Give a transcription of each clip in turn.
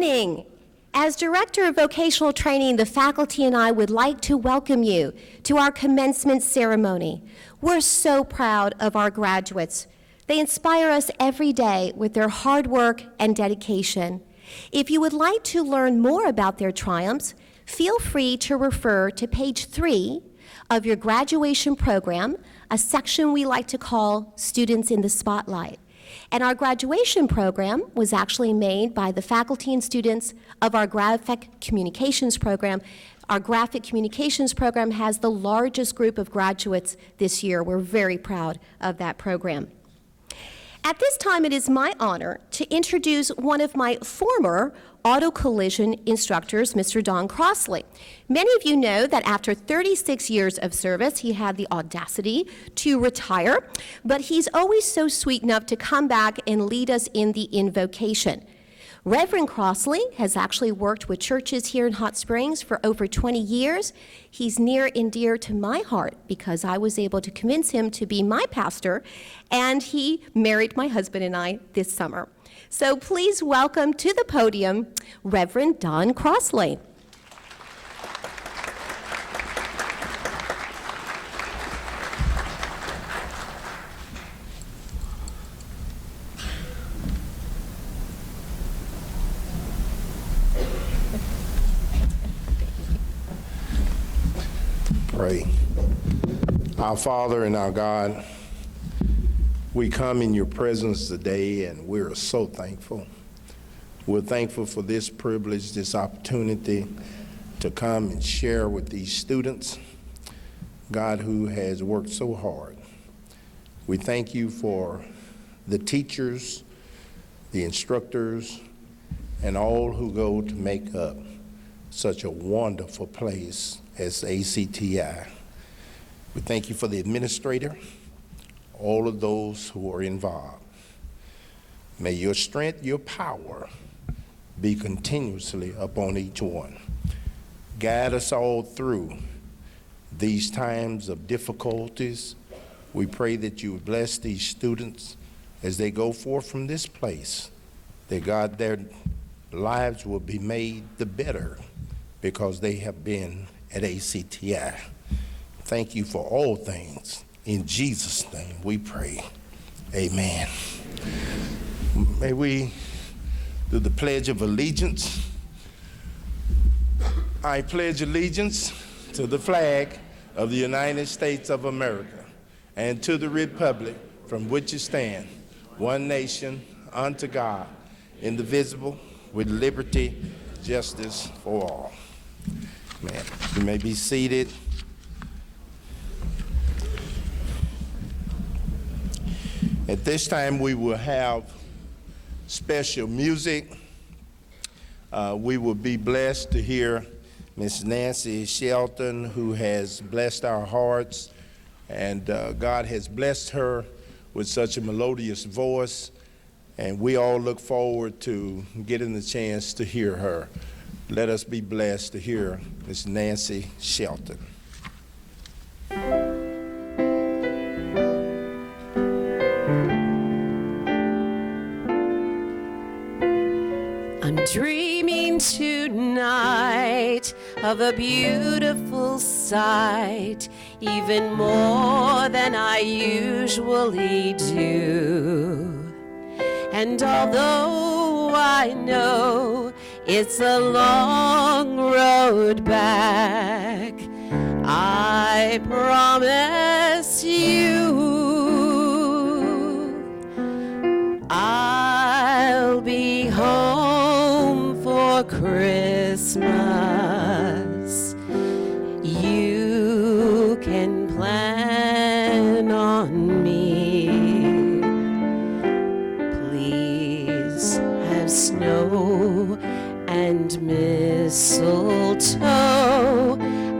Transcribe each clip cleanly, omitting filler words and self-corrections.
morning. As Director of Vocational Training, the faculty and I would like to welcome you to our commencement ceremony. We're so proud of our graduates. They inspire us every day with their hard work and dedication. If you would like to learn more about their triumphs, feel free to refer to page 3 of your graduation program, a section we like to call Students in the Spotlight. And our graduation program was actually made by the faculty and students of our graphic communications program. Our graphic communications program has the largest group of graduates this year. We're very proud of that program. At this time, it is my honor to introduce one of my former auto collision instructors, Mr. Don Crossley. Many of you know that after 36 years of service, he had the audacity to retire, but he's always so sweet enough to come back and lead us in the invocation. Reverend Crossley has actually worked with churches here in Hot Springs for over 20 years. He's near and dear to my heart because I was able to convince him to be my pastor, and he married my husband and I this summer. So please welcome to the podium, Reverend Don Crossley. Pray. Our Father and our God, we come in your presence today and we're so thankful. We're thankful for this privilege, this opportunity to come and share with these students, God, who has worked so hard. We thank you for the teachers, the instructors, and all who go to make up such a wonderful place as ACTI. We thank you for the administrator, all of those who are involved. May your strength, your power be continuously upon each one. Guide us all through these times of difficulties. We pray that you would bless these students as they go forth from this place, that God, their lives will be made the better because they have been at ACTI. Thank you for all things. In Jesus' name we pray. Amen. May we do the Pledge of Allegiance. I pledge allegiance to the flag of the United States of America and to the republic from which it stands, one nation, under God, indivisible, with liberty, justice for all. You may be seated. At this time, we will have special music. We will be blessed to hear Miss Nancy Shelton, who has blessed our hearts, and God has blessed her with such a melodious voice, and we all look forward to getting the chance to hear her. Let us be blessed to hear Miss Nancy Shelton. I'm dreaming tonight of a beautiful sight, even more than I usually do. And although I know it's a long road back, I promise you I'll be home for Christmas. You can plan on me. Please have snow and mistletoe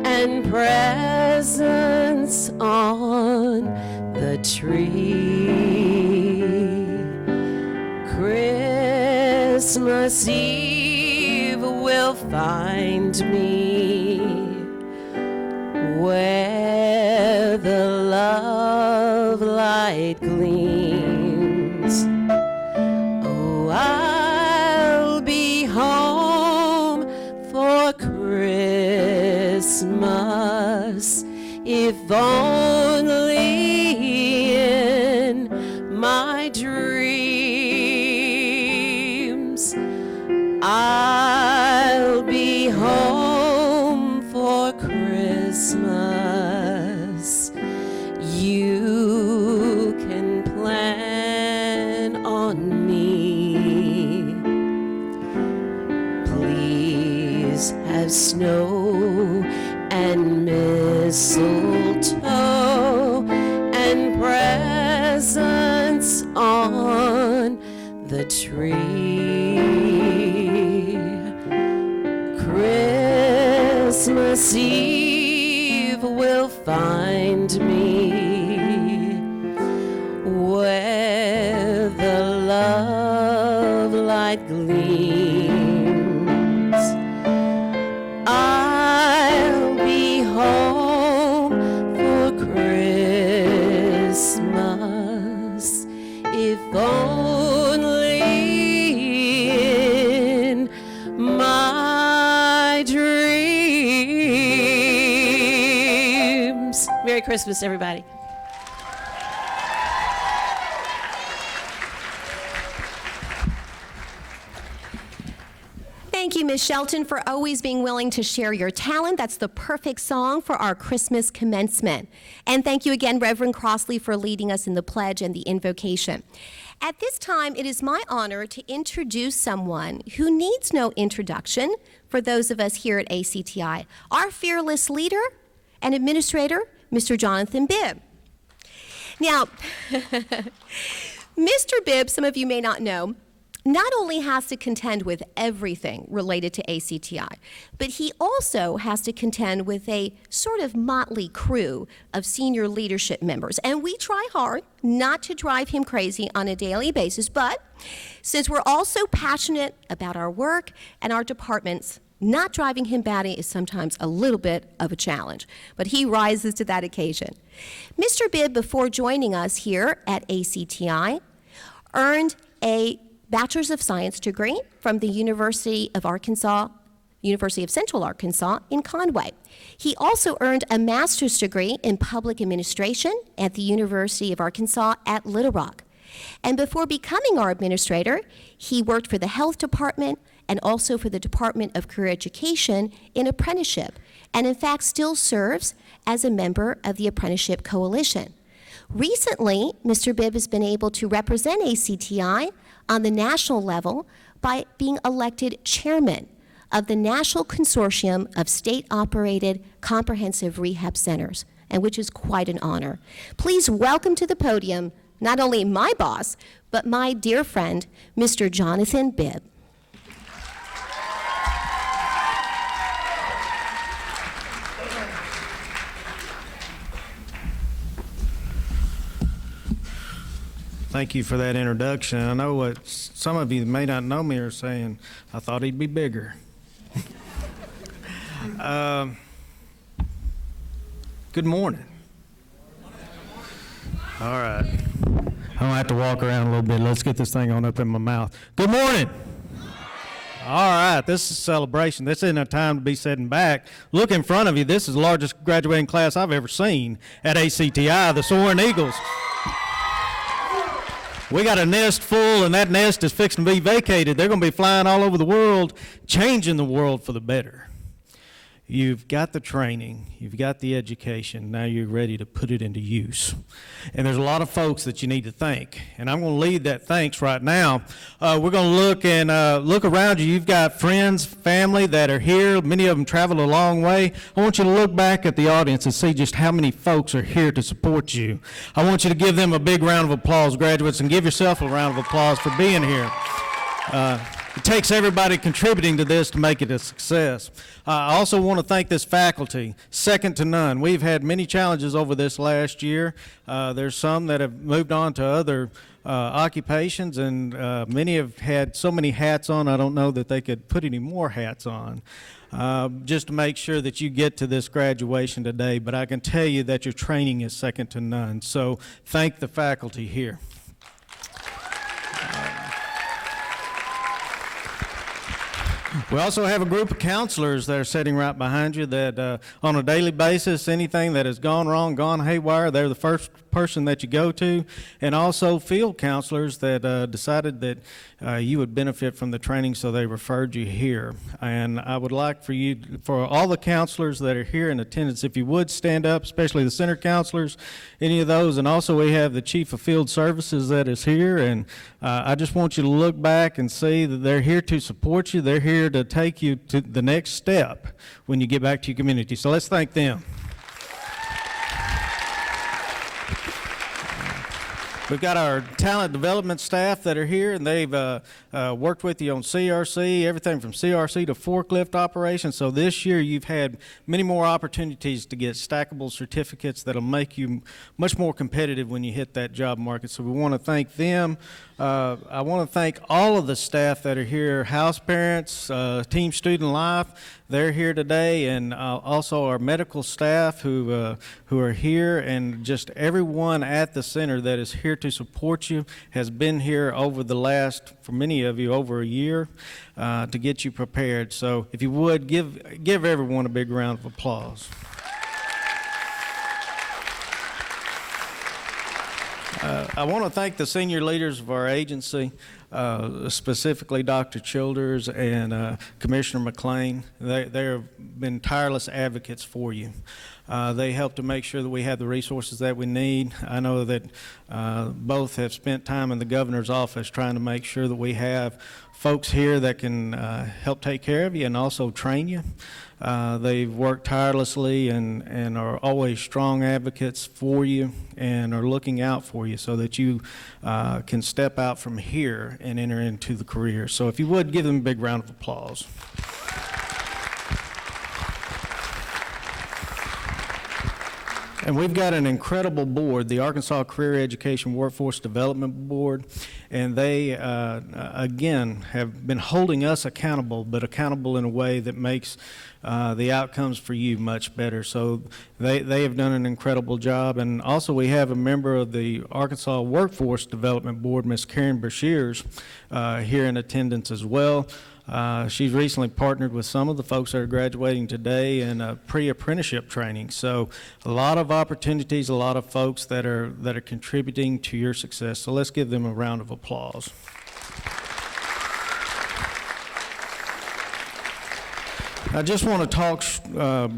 and presents on the tree. Christmas Eve will find me where the love light gleams. Oh, I'll be home Christmas, if only in my dreams I'll be home for Christmas. You can plan on me. Please have snow and mistletoe and presents on the tree. Christmas Eve will find me where the love light gleams. I'll be home for Christmas, if only in my dreams. Merry Christmas, everybody. Thank you, Ms. Shelton, for always being willing to share your talent. That's the perfect song for our Christmas commencement. And thank you again, Reverend Crossley, for leading us in the pledge and the invocation. At this time, it is my honor to introduce someone who needs no introduction for those of us here at ACTI, our fearless leader and administrator, Mr. Jonathan Bibb. Now, Mr. Bibb, some of you may not know, not only has to contend with everything related to ACTI, but he also has to contend with a sort of motley crew of senior leadership members. And we try hard not to drive him crazy on a daily basis, but since we're all so passionate about our work and our departments, not driving him batty is sometimes a little bit of a challenge, but he rises to that occasion. Mr. Bibb, before joining us here at ACTI, earned a Bachelor's of Science degree from the University of Central Arkansas in Conway. He also earned a master's degree in public administration at the University of Arkansas at Little Rock. And before becoming our administrator, he worked for the health department and also for the Department of Career Education in apprenticeship, and in fact still serves as a member of the Apprenticeship Coalition. Recently, Mr. Bibb has been able to represent ACTI on the national level by being elected chairman of the National Consortium of State-Operated Comprehensive Rehab Centers, and which is quite an honor. Please welcome to the podium not only my boss, but my dear friend, Mr. Jonathan Bibb. Thank you for that introduction. I know what some of you that may not know me are saying, I thought he'd be bigger. Good morning. All right. I'm gonna have to walk around a little bit. Let's get this thing on up in my mouth. Good morning. All right, this is a celebration. This isn't a time to be sitting back. Look in front of you. This is the largest graduating class I've ever seen at ACTI, the Soaring Eagles. We got a nest full, and that nest is fixing to be vacated. They're going to be flying all over the world, changing the world for the better. You've got the training, you've got the education, now you're ready to put it into use. And there's a lot of folks that you need to thank, and I'm going to lead that thanks right now. We're going to look around you. You've got friends, family that are here. Many of them traveled a long way. I want you to look back at the audience and see just how many folks are here to support you. I want you to give them a big round of applause, graduates, and give yourself a round of applause for being here. It takes everybody contributing to this to make it a success. I also want to thank this faculty, second to none. We've had many challenges over this last year. There's some that have moved on to other occupations, and many have had so many hats on, I don't know that they could put any more hats on. Just to make sure that you get to this graduation today, but I can tell you that your training is second to none. So thank the faculty here. We also have a group of counselors that are sitting right behind you that on a daily basis, anything that has gone wrong, gone haywire, they're the first person that you go to, and also field counselors that decided that you would benefit from the training, so they referred you here. And I would like for all the counselors that are here in attendance, if you would stand up, especially the center counselors, any of those, and also we have the chief of field services that is here, and I just want you to look back and see that they're here to support you. They're here to take you to the next step when you get back to your community. So let's thank them. We've got our talent development staff that are here, and they've worked with you on CRC, everything from CRC to forklift operations. So this year you've had many more opportunities to get stackable certificates that'll make you much more competitive when you hit that job market. So we want to thank them. I want to thank all of the staff that are here, house parents, Team Student Life. They're here today, and also our medical staff who are here, and just everyone at the center that is here to support you has been here over the last, for many of you, over a year to get you prepared. So if you would, give everyone a big round of applause. I want to thank the senior leaders of our agency, specifically Dr. Childers and Commissioner McLean. They have been tireless advocates for you. They help to make sure that we have the resources that we need. I know that both have spent time in the governor's office trying to make sure that we have folks here that can help take care of you and also train you. They've worked tirelessly and are always strong advocates for you and are looking out for you so that you can step out from here and enter into the career. So if you would, give them a big round of applause. And we've got an incredible board, the Arkansas Career Education Workforce Development Board, and they, again, have been holding us accountable, but accountable in a way that makes the outcomes for you much better. So they have done an incredible job. And also we have a member of the Arkansas Workforce Development Board, Ms. Karen Brashears, here in attendance as well. She's recently partnered with some of the folks that are graduating today in pre-apprenticeship training. So a lot of opportunities, a lot of folks that are contributing to your success. So let's give them a round of applause. I just want to talk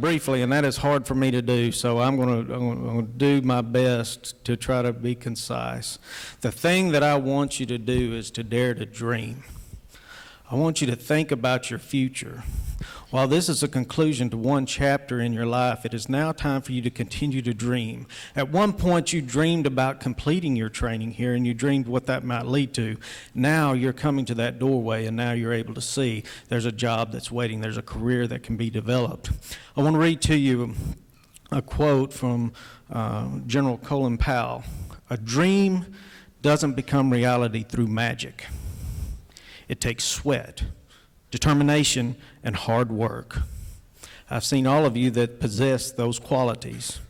briefly, and that is hard for me to do, so I'm going to do my best to try to be concise. The thing that I want you to do is to dare to dream. I want you to think about your future. While this is a conclusion to one chapter in your life, it is now time for you to continue to dream. At one point, you dreamed about completing your training here, and you dreamed what that might lead to. Now you're coming to that doorway, and now you're able to see there's a job that's waiting. There's a career that can be developed. I want to read to you a quote from General Colin Powell. A dream doesn't become reality through magic. It takes sweat, determination, and hard work. I've seen all of you that possess those qualities.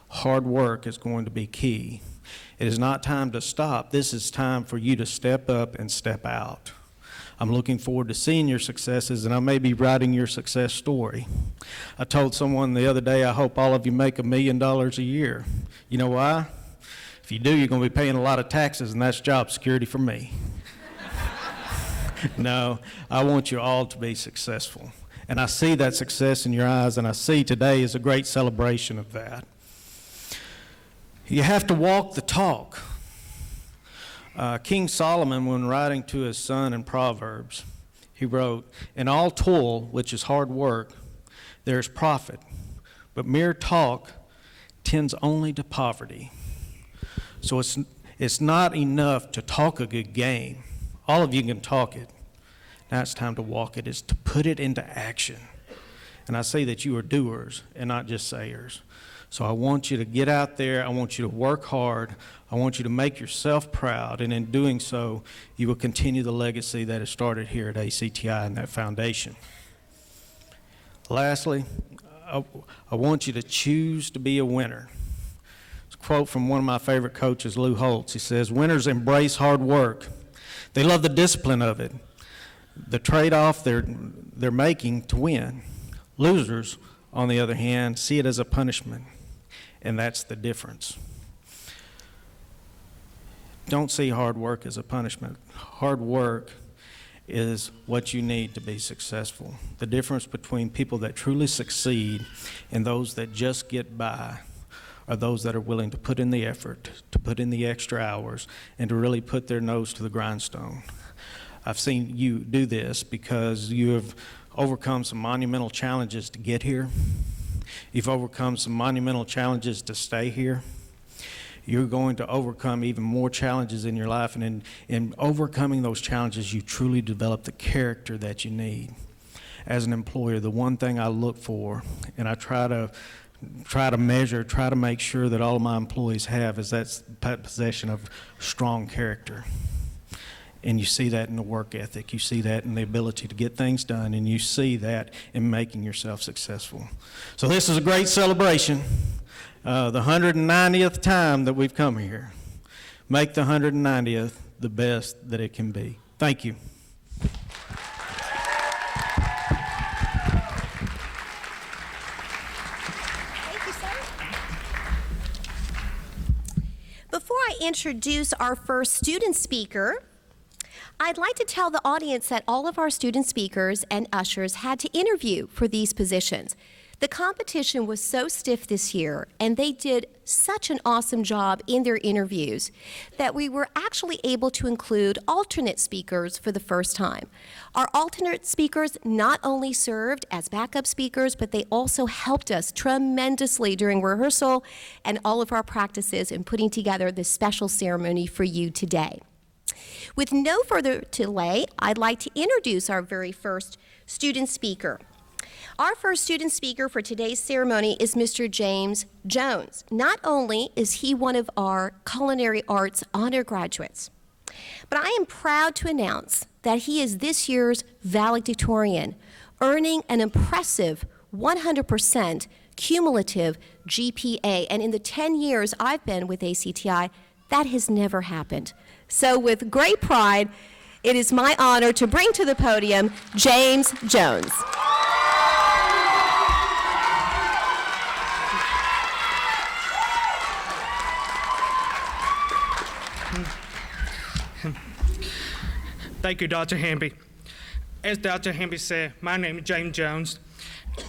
Hard work is going to be key. It is not time to stop. This is time for you to step up and step out. I'm looking forward to seeing your successes, and I may be writing your success story. I told someone the other day, I hope all of you make $1 million a year. You know why? If you do, you're going to be paying a lot of taxes, and that's job security for me. No, I want you all to be successful. And I see that success in your eyes, and I see today is a great celebration of that. You have to walk the talk. King Solomon, when writing to his son in Proverbs, he wrote, "In all toil, which is hard work, there is profit, but mere talk tends only to poverty." So it's not enough to talk a good game. All of you can talk it. Now it's time to walk it. It's to put it into action. And I say that you are doers and not just sayers. So I want you to get out there. I want you to work hard. I want you to make yourself proud. And in doing so, you will continue the legacy that is started here at ACTI and that foundation. Lastly, I want you to choose to be a winner. It's a quote from one of my favorite coaches, Lou Holtz. He says, "Winners embrace hard work. They love the discipline of it. the trade-off they're making to win. Losers, on the other hand, see it as a punishment, and that's the difference. Don't see hard work as a punishment. Hard work is what you need to be successful. The difference between people that truly succeed and those that just get by are those that are willing to put in the effort, to put in the extra hours, and to really put their nose to the grindstone. I've seen you do this because you have overcome some monumental challenges to get here. You've overcome some monumental challenges to stay here. You're going to overcome even more challenges in your life, and in overcoming those challenges, you truly develop the character that you need. As an employer, the one thing I look for, and I try to measure, try to make sure that all of my employees have, is that possession of strong character. And you see that in the work ethic, you see that in the ability to get things done, and you see that in making yourself successful. So this is a great celebration. The 190th time that we've come here. Make the 190th the best that it can be. Thank you. Thank you, sir. Before I introduce our first student speaker, I'd like to tell the audience that all of our student speakers and ushers had to interview for these positions. The competition was so stiff this year, and they did such an awesome job in their interviews that we were actually able to include alternate speakers for the first time. Our alternate speakers not only served as backup speakers, but they also helped us tremendously during rehearsal and all of our practices in putting together this special ceremony for you today. With no further delay, I'd like to introduce our very first student speaker. Our first student speaker for today's ceremony is Mr. James Jones. Not only is he one of our culinary arts honor graduates, but I am proud to announce that he is this year's valedictorian, earning an impressive 100% cumulative GPA. And in the 10 years I've been with ACTI, that has never happened. So with great pride, it is my honor to bring to the podium James Jones. Thank you, Dr. Hamby. As Dr. Hamby said, my name is James Jones,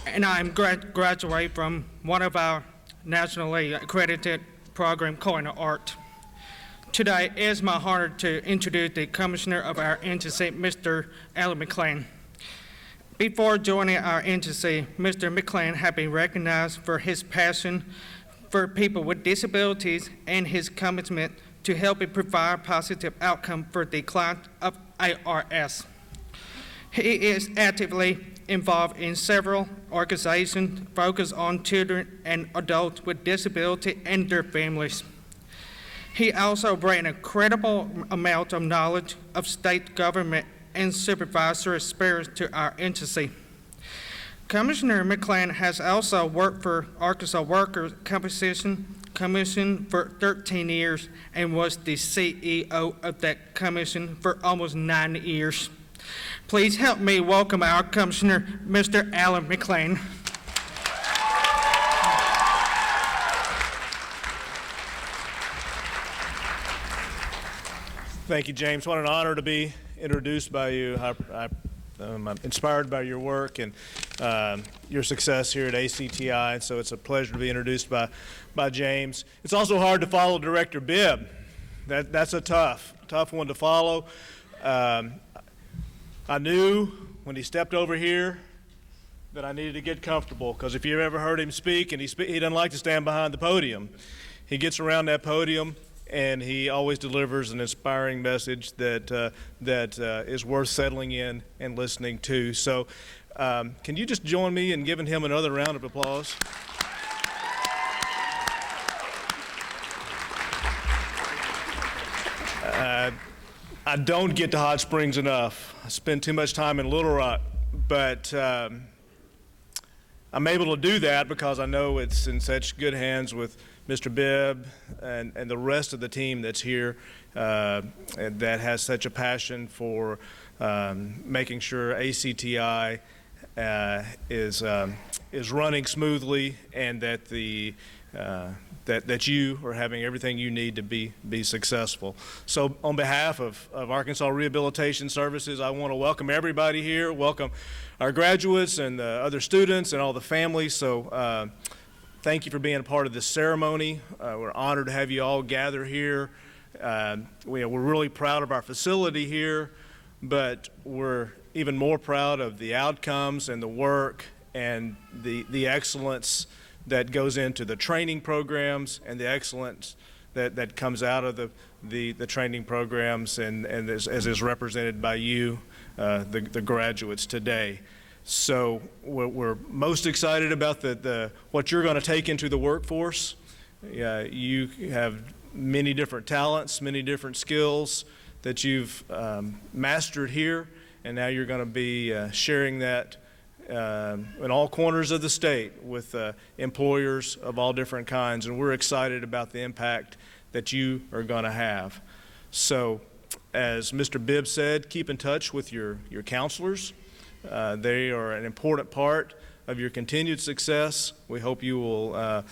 and I'm graduate from one of our nationally accredited program, Culinary Art. Today, it is my honor to introduce the Commissioner of our agency, Mr. Alan McLean. Before joining our agency, Mr. McLean had been recognized for his passion for people with disabilities and his commitment to help it provide positive outcome for the client of ARS. He is actively involved in several organizations focused on children and adults with disability and their families. He also brings an incredible amount of knowledge of state government and supervisory experience to our agency. Commissioner McLean has also worked for Arkansas Workers' Compensation Commission for 13 years and was the CEO of that commission for almost 9 years. Please help me welcome our Commissioner, Mr. Alan McLean. Thank you, James. What an honor to be introduced by you. I'm inspired by your work and your success here at ACTI, and so it's a pleasure to be introduced by James. It's also hard to follow Director Bibb. That's a tough one to follow. I knew when he stepped over here that I needed to get comfortable, because if you've ever heard him speak, and he doesn't like to stand behind the podium, he gets around that podium and he always delivers an inspiring message that is worth settling in and listening to. So can you just join me in giving him another round of applause? I don't get to Hot Springs enough. I spend too much time in Little Rock, but I'm able to do that because I know it's in such good hands with Mr. Bibb and the rest of the team that's here and that has such a passion for making sure ACTI is running smoothly, and that that you are having everything you need to be successful. So on behalf of Arkansas Rehabilitation Services, I want to welcome everybody here, welcome our graduates and the other students and all the families. So thank you for being a part of this ceremony. We're honored to have you all gather here. We're really proud of our facility here, but we're even more proud of the outcomes and the work and the excellence that goes into the training programs, and the excellence that comes out of the training programs, and as is represented by you, the graduates today. So we're most excited about what you're going to take into the workforce. You have many different talents, many different skills that you've mastered here, and now you're going to be sharing that in all corners of the state with employers of all different kinds, and we're excited about the impact that you are going to have. So, as Mr. Bibb said, keep in touch with your counselors. They are an important part of your continued success. We hope you will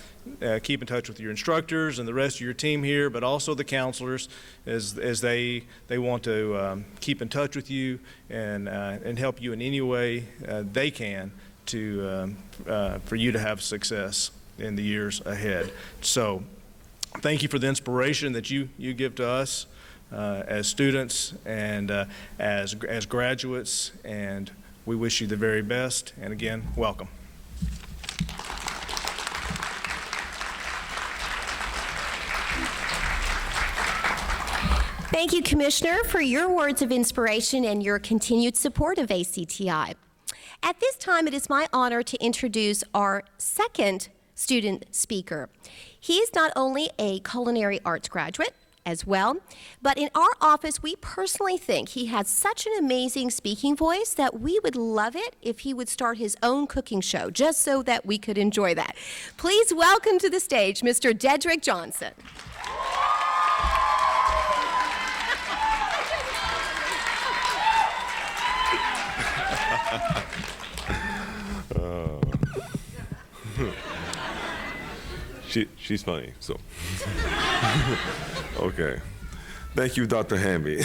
keep in touch with your instructors and the rest of your team here, but also the counselors as they want to keep in touch with you and help you in any way they can for you to have success in the years ahead. So thank you for the inspiration that you give to us as students and as graduates, and we wish you the very best, and again, welcome. Thank you, Commissioner, for your words of inspiration and your continued support of ACTI. At this time, it is my honor to introduce our second student speaker. He is not only a culinary arts graduate as well, but in our office, we personally think he has such an amazing speaking voice that we would love it if he would start his own cooking show, just so that we could enjoy that. Please welcome to the stage Mr. Dedrick Johnson. She's funny, so. Okay. Thank you, Dr. Hamby.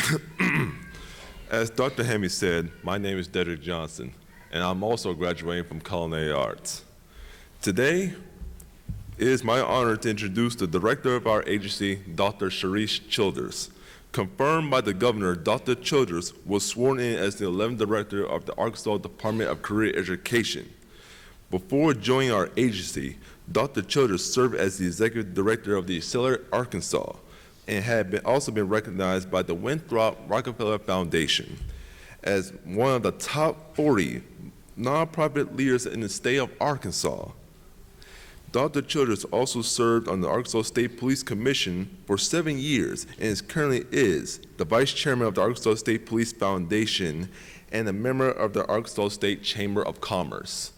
As Dr. Hamby said, my name is Dedrick Johnson, and I'm also graduating from culinary arts. Today, it is my honor to introduce the director of our agency, Dr. Sharice Childers. Confirmed by the governor, Dr. Childers was sworn in as the 11th director of the Arkansas Department of Career Education. Before joining our agency, Dr. Childers served as the executive director of the Accelerate Arkansas and had also been recognized by the Winthrop Rockefeller Foundation as one of the top 40 nonprofit leaders in the state of Arkansas. Dr. Childers also served on the Arkansas State Police Commission for 7 years and currently is the vice chairman of the Arkansas State Police Foundation and a member of the Arkansas State Chamber of Commerce.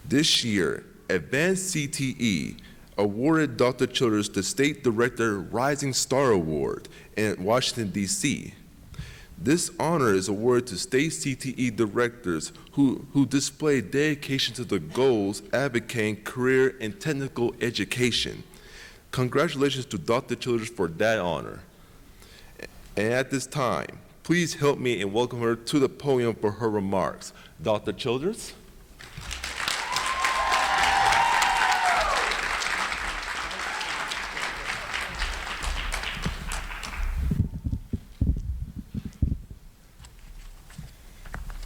This year, Advanced CTE awarded Dr. Childers the State Director Rising Star Award in Washington, D.C. This honor is awarded to state CTE directors who display dedication to the goals advocating career and technical education. Congratulations to Dr. Childers for that honor. And at this time, please help me in welcome her to the podium for her remarks. Dr. Childers?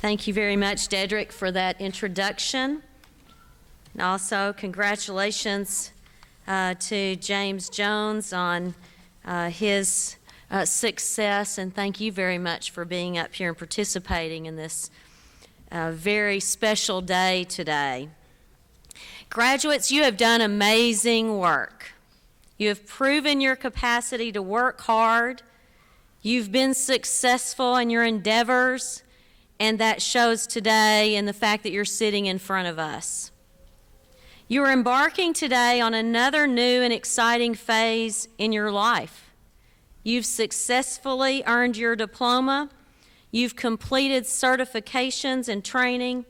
Thank you very much, Dedrick, for that introduction. And also, congratulations to James Jones on his success, and thank you very much for being up here and participating in this very special day today. Graduates, you have done amazing work. You have proven your capacity to work hard. You've been successful in your endeavors, and that shows today in the fact that you're sitting in front of us. You are embarking today on another new and exciting phase in your life. You've successfully earned your diploma. You've completed certifications and training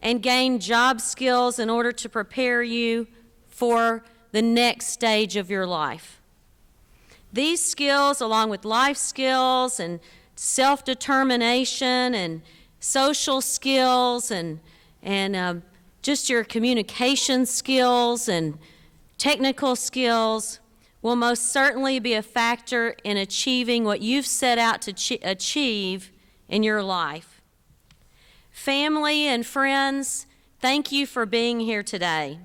and gained job skills in order to prepare you for the next stage of your life. These skills, along with life skills and self-determination and social skills and just your communication skills and technical skills, will most certainly be a factor in achieving what you've set out to achieve in your life. Family and friends, thank you for being here today.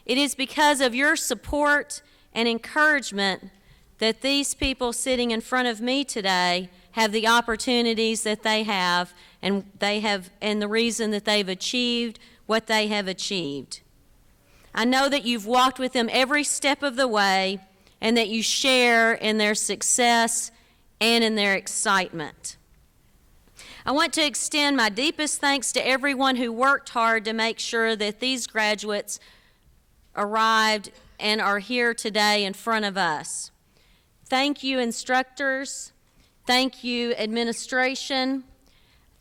It is because of your support and encouragement that these people sitting in front of me today have the opportunities that they have, and the reason that they've achieved what they have achieved. I know that you've walked with them every step of the way, and that you share in their success and in their excitement. I want to extend my deepest thanks to everyone who worked hard to make sure that these graduates arrived and are here today in front of us. Thank you, instructors. Thank you, administration.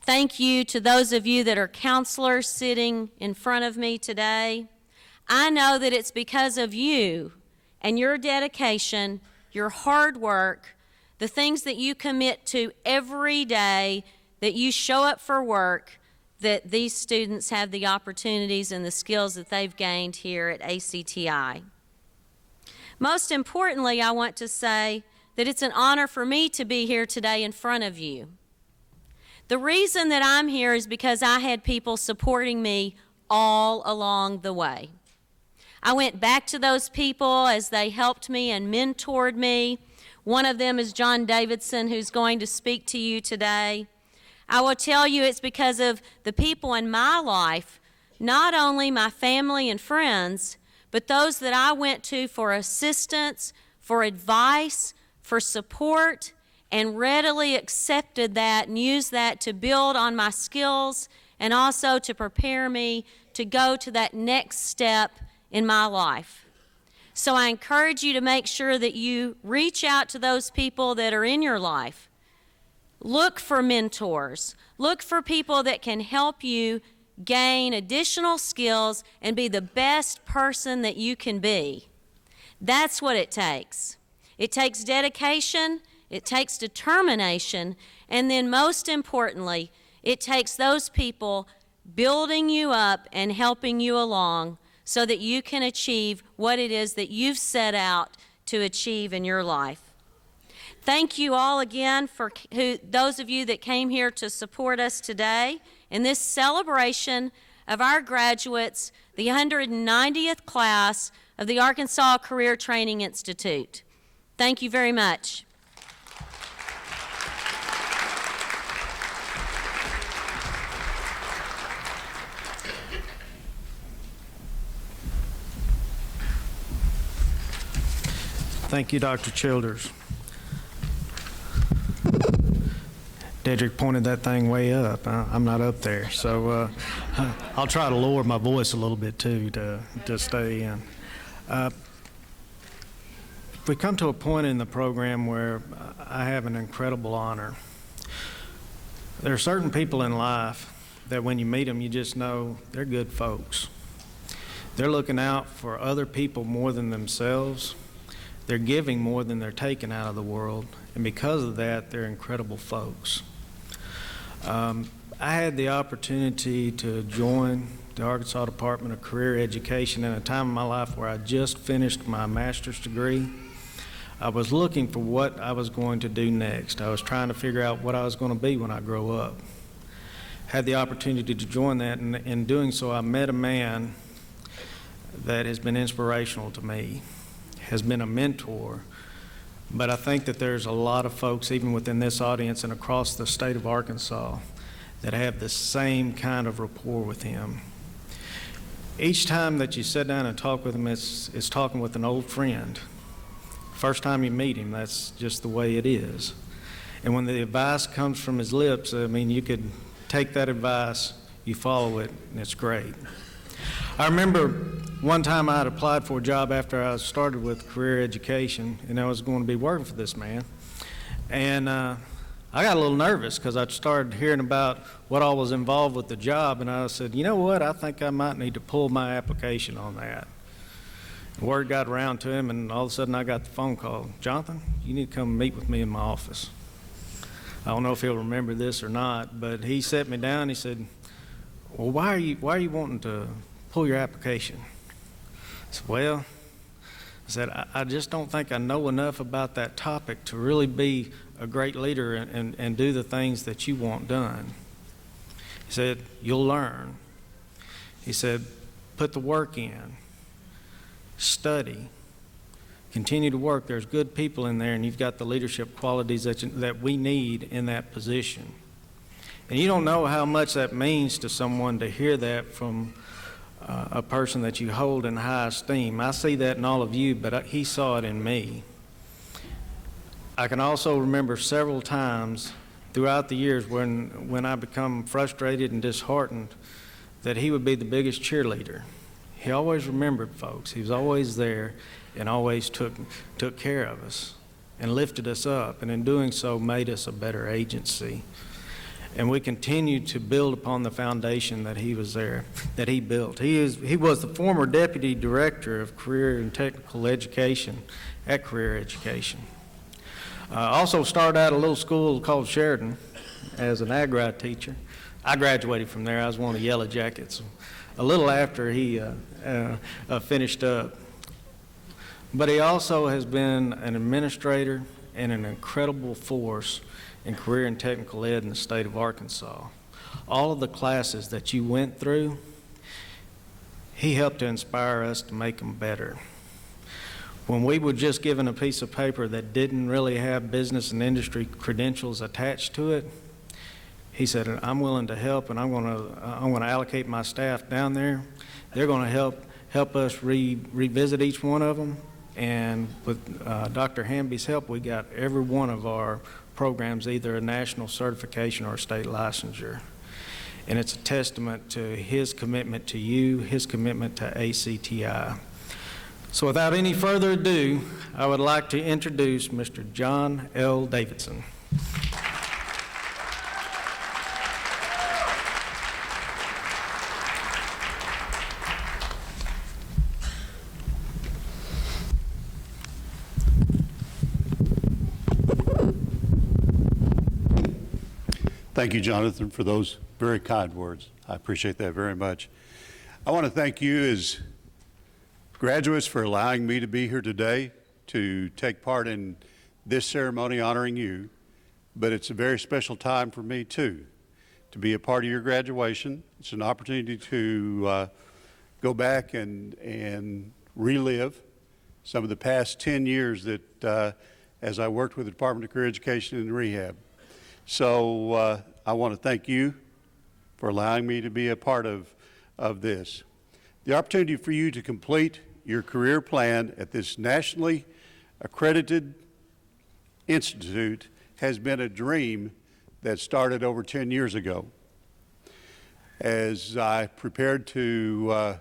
Thank you to those of you that are counselors sitting in front of me today. I know that it's because of you and your dedication, your hard work, the things that you commit to every day, that you show up for work, that these students have the opportunities and the skills that they've gained here at ACTI. Most importantly, I want to say that it's an honor for me to be here today in front of you. The reason that I'm here is because I had people supporting me all along the way. I went back to those people as they helped me and mentored me. One of them is John Davidson, who's going to speak to you today. I will tell you it's because of the people in my life, not only my family and friends, but those that I went to for assistance, for advice, for support, and readily accepted that and used that to build on my skills and also to prepare me to go to that next step in my life. So I encourage you to make sure that you reach out to those people that are in your life. Look for mentors. Look for people that can help you gain additional skills and be the best person that you can be. That's what it takes. It takes dedication, it takes determination, and then most importantly, it takes those people building you up and helping you along so that you can achieve what it is that you've set out to achieve in your life. Thank you all again for those of you that came here to support us today in this celebration of our graduates, the 190th class of the Arkansas Career Training Institute. Thank you very much. Thank you, Dr. Childers. Dedrick pointed that thing way up. I'm not up there, so I'll try to lower my voice a little bit too to stay in. We come to a point in the program where I have an incredible honor. There are certain people in life that when you meet them, you just know they're good folks. They're looking out for other people more than themselves. They're giving more than they're taking out of the world, and because of that, they're incredible folks. I had the opportunity to join the Arkansas Department of Career Education in a time in my life where I just finished my master's degree. I was looking for what I was going to do next. I was trying to figure out what I was going to be when I grow up. Had the opportunity to join that, and in doing so, I met a man that has been inspirational to me, has been a mentor. But I think that there's a lot of folks, even within this audience and across the state of Arkansas, that have the same kind of rapport with him. Each time that you sit down and talk with him, it's talking with an old friend. First time you meet him, that's just the way it is. And when the advice comes from his lips, I mean, you could take that advice, you follow it, and it's great. I remember one time I had applied for a job after I started with career education, and I was going to be working for this man. And I got a little nervous because I started hearing about what all was involved with the job, and I said, you know what, I think I might need to pull my application on that. Word got around to him, and all of a sudden I got the phone call, Jonathan, you need to come meet with me in my office. I don't know if he'll remember this or not, but he sat me down, he said, well, why are you wanting to pull your application? I said, well, I said, I just don't think I know enough about that topic to really be a great leader and do the things that you want done. He said, you'll learn. He said, put the work in, study, continue to work. There's good people in there, and you've got the leadership qualities that we need in that position. And you don't know how much that means to someone to hear that from a person that you hold in high esteem. I see that in all of you, but he saw it in me. I can also remember several times throughout the years when I become frustrated and disheartened that he would be the biggest cheerleader. He always remembered folks. He was always there and always took care of us and lifted us up, and in doing so made us a better agency. And we continue to build upon the foundation that he was there, that he built. He was the former Deputy Director of Career and Technical Education at Career Education. Also started out a little school called Sheridan as an ag-grad teacher. I graduated from there. I was one of the Yellow Jackets a little after he finished up. But he also has been an administrator and an incredible force in career and technical ed in the state of Arkansas. All of the classes that you went through, he helped to inspire us to make them better. When we were just given a piece of paper that didn't really have business and industry credentials attached to it, he said, I'm willing to help, and I'm going to allocate my staff down there. They're going to help us revisit each one of them. And with Dr. Hamby's help, we got every one of our programs either a national certification or a state licensure. And it's a testament to his commitment to you, his commitment to ACTI. So without any further ado, I would like to introduce Mr. John L. Davidson. Thank you, Jonathan, for those very kind words. I appreciate that very much. I want to thank you as graduates for allowing me to be here today to take part in this ceremony honoring you, but it's a very special time for me too, to be a part of your graduation. It's an opportunity to go back and relive some of the past 10 years that as I worked with the Department of Career Education and Rehab. So I want to thank you for allowing me to be a part of this. The opportunity for you to complete your career plan at this nationally accredited institute has been a dream that started over 10 years ago. As I prepared to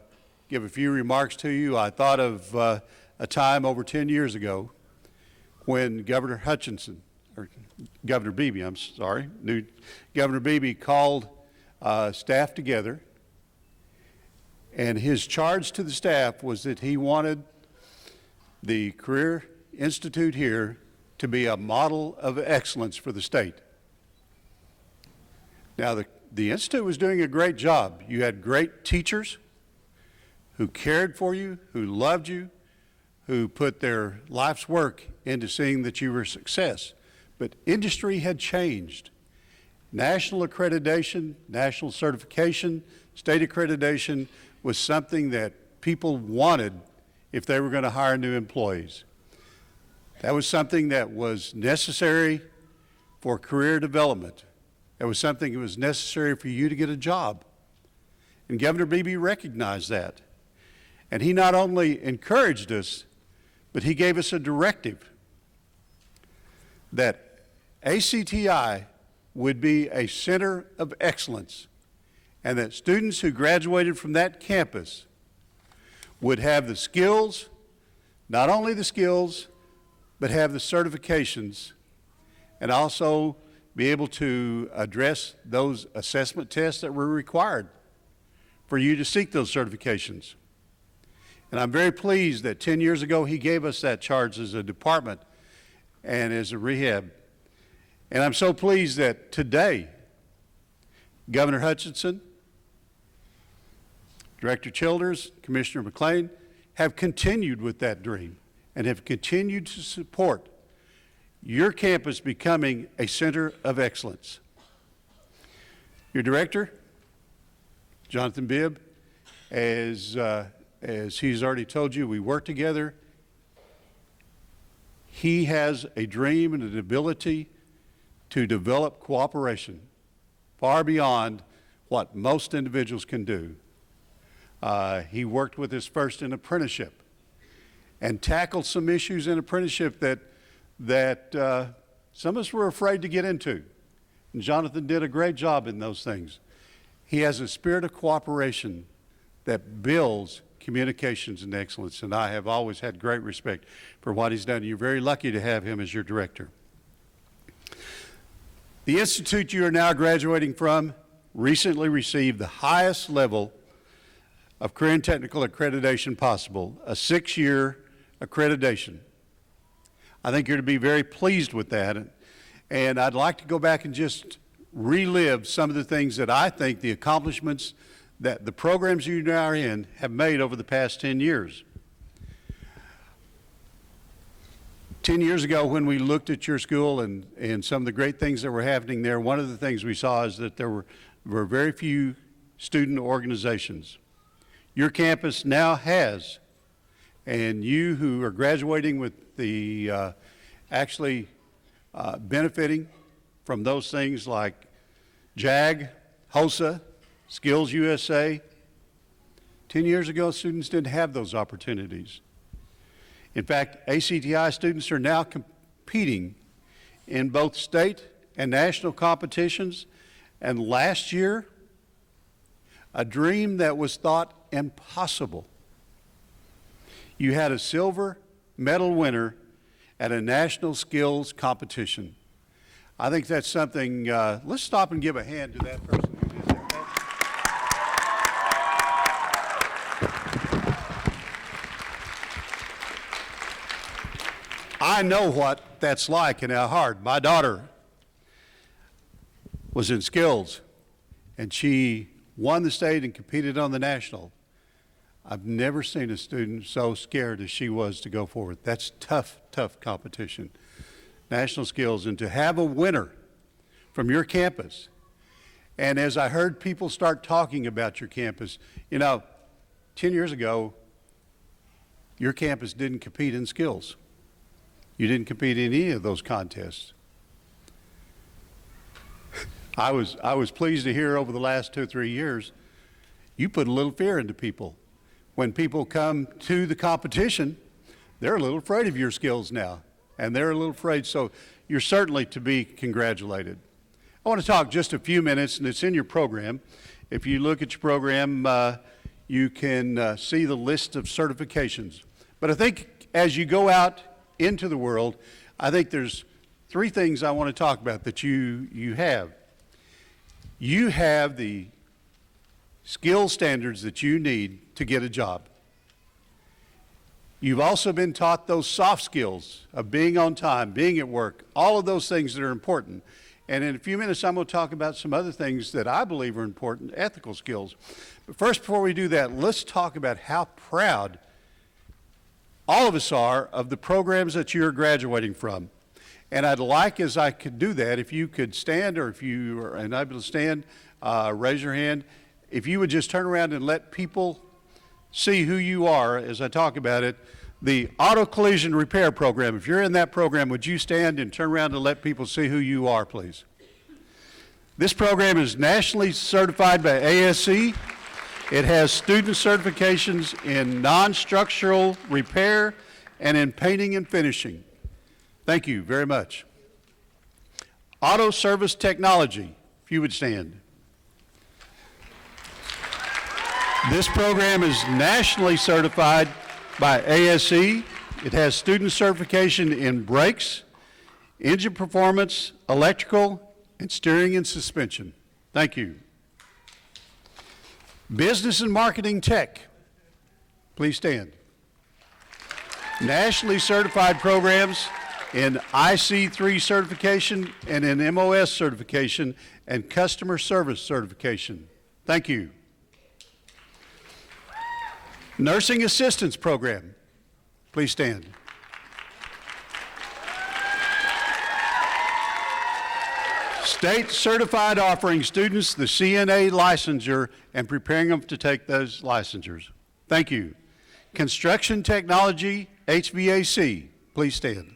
give a few remarks to you, I thought of a time over 10 years ago when Governor Beebe, Governor Beebe called staff together, and his charge to the staff was that he wanted the Career Institute here to be a model of excellence for the state. Now, the Institute was doing a great job. You had great teachers who cared for you, who loved you, who put their life's work into seeing that you were a success. But industry had changed. National accreditation, national certification, state accreditation was something that people wanted if they were going to hire new employees. That was something that was necessary for career development. That was something that was necessary for you to get a job. And Governor Beebe recognized that. And he not only encouraged us, but he gave us a directive that ACTI would be a center of excellence, and that students who graduated from that campus would have the skills, not only the skills, but have the certifications, and also be able to address those assessment tests that were required for you to seek those certifications. And I'm very pleased that 10 years ago he gave us that charge as a department and as a rehab. And I'm so pleased that today, Governor Hutchinson, Director Childers, Commissioner McLean have continued with that dream and have continued to support your campus becoming a center of excellence. Your director, Jonathan Bibb, as he's already told you, we work together. He has a dream and an ability to develop cooperation far beyond what most individuals can do. He worked with us first in apprenticeship and tackled some issues in apprenticeship that some of us were afraid to get into. And Jonathan did a great job in those things. He has a spirit of cooperation that builds communications and excellence, and I have always had great respect for what he's done. You're very lucky to have him as your director. The institute you are now graduating from recently received the highest level of career and technical accreditation possible, a 6-year accreditation. I think you're to be very pleased with that, and I'd like to go back and just relive some of the things that I think the accomplishments that the programs you now are in have made over the past 10 years. 10 years ago when we looked at your school and some of the great things that were happening there, one of the things we saw is that there were very few student organizations. Your campus now has, and you who are graduating with the actually benefiting from those things like JAG, HOSA, Skills USA. 10 years ago, students didn't have those opportunities. In fact, ACTI students are now competing in both state and national competitions. And last year, a dream that was thought impossible. You had a silver medal winner at a national skills competition. I think that's something, let's stop and give a hand to that person who did that. I know what that's like and how hard. My daughter was in skills, and she won the state and competed on the national. I've never seen a student so scared as she was to go forward. That's tough, tough competition. National skills, and to have a winner from your campus. And as I heard people start talking about your campus, 10 years ago, your campus didn't compete in skills. You didn't compete in any of those contests. I was pleased to hear over the last 2 or 3 years, you put a little fear into people. When people come to the competition, they're a little afraid of your skills now, and they're a little afraid, so you're certainly to be congratulated. I want to talk just a few minutes, and it's in your program. If you look at your program, you can see the list of certifications. But I think as you go out into the world, I think there's 3 things I want to talk about that you have. You have the skill standards that you need to get a job. You've also been taught those soft skills of being on time, being at work, all of those things that are important. And in a few minutes, I'm going to talk about some other things that I believe are important, ethical skills. But first, before we do that, let's talk about how proud all of us are of the programs that you're graduating from. And I'd like, as I could do that, if you could stand, or if you are unable to stand, raise your hand. If you would just turn around and let people see who you are as I talk about it. The auto collision repair program, if you're in that program, would you stand and turn around and let people see who you are, please? This program is nationally certified by ASC. It has student certifications in non-structural repair and in painting and finishing. Thank you very much. Auto service technology, if you would stand. This program is nationally certified by ASE. It has student certification in brakes, engine performance, electrical, and steering and suspension. Thank you. Business and marketing tech. Please stand. Nationally certified programs in IC3 certification and in MOS certification and customer service certification. Thank you. Nursing assistance program. Please stand. State certified offering students the CNA licensure and preparing them to take those licensures. Thank you. Construction technology, HVAC. Please stand.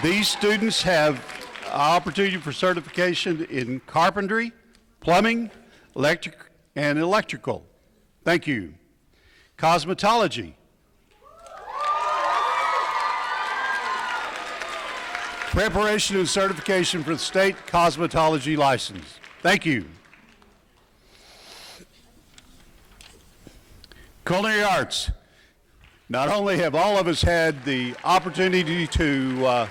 These students have opportunity for certification in carpentry, plumbing, electrical. Thank you. Cosmetology. Preparation and certification for the state cosmetology license. Thank you. Culinary arts. Not only have all of us had the opportunity to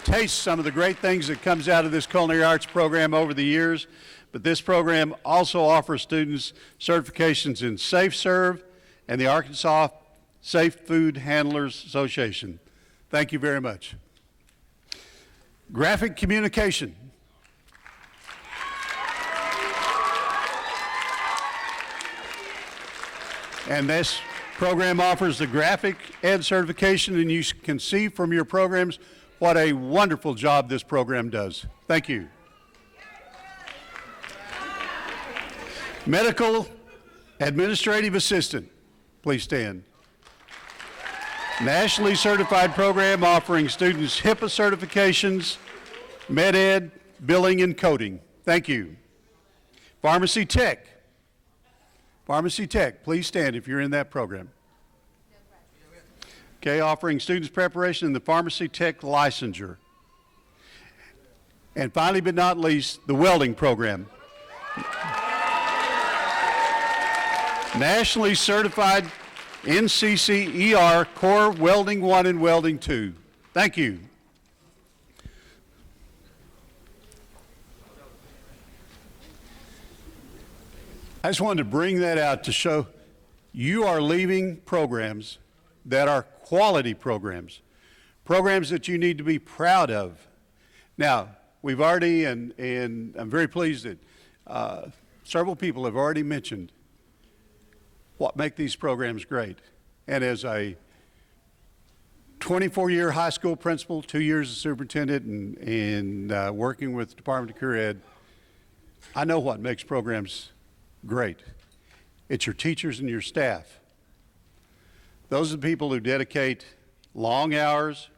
taste some of the great things that comes out of this culinary arts program over the years, but this program also offers students certifications in Safe Serve and the Arkansas Safe Food Handlers Association. Thank you very much. Graphic communication. And this program offers the graphic ed certification, and you can see from your programs what a wonderful job this program does. Thank you. Medical administrative assistant. Please stand. Nationally certified program offering students HIPAA certifications, med ed, billing, and coding. Thank you. Pharmacy tech. Pharmacy tech, please stand if you're in that program. Okay, offering students preparation in the pharmacy tech licensure. And finally but not least, the welding program. Nationally certified NCCER Core Welding 1 and Welding 2. Thank you. I just wanted to bring that out to show you are leaving programs that are quality programs, programs that you need to be proud of. Now, we've already, and I'm very pleased that several people have already mentioned what make these programs great. And as a 24-year high school principal, 2 years as superintendent, and working with the Department of Career Ed, I know what makes programs great. It's your teachers and your staff. Those are the people who dedicate long hours.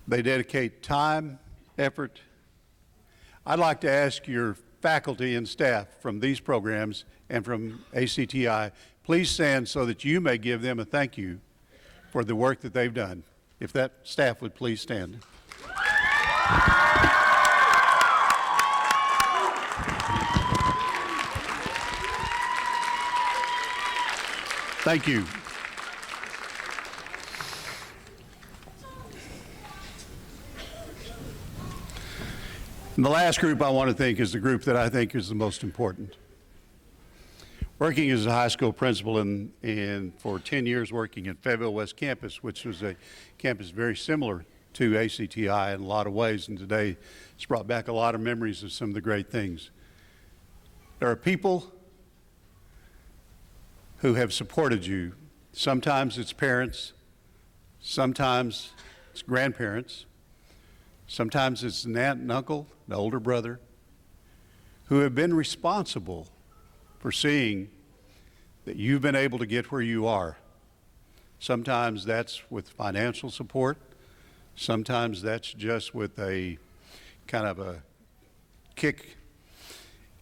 They dedicate time, effort. I'd like to ask your faculty and staff from these programs and from ACTI, please stand so that you may give them a thank you for the work that they've done. If that staff would please stand. Thank you. And the last group I want to thank is the group that I think is the most important. Working as a high school principal and for 10 years working at Fayetteville West Campus, which was a campus very similar to ACTI in a lot of ways, and today it's brought back a lot of memories of some of the great things. There are people who have supported you. Sometimes it's parents, sometimes it's grandparents, sometimes it's an aunt and uncle, an older brother, who have been responsible for seeing that you've been able to get where you are. Sometimes that's with financial support. Sometimes that's just with a kind of a kick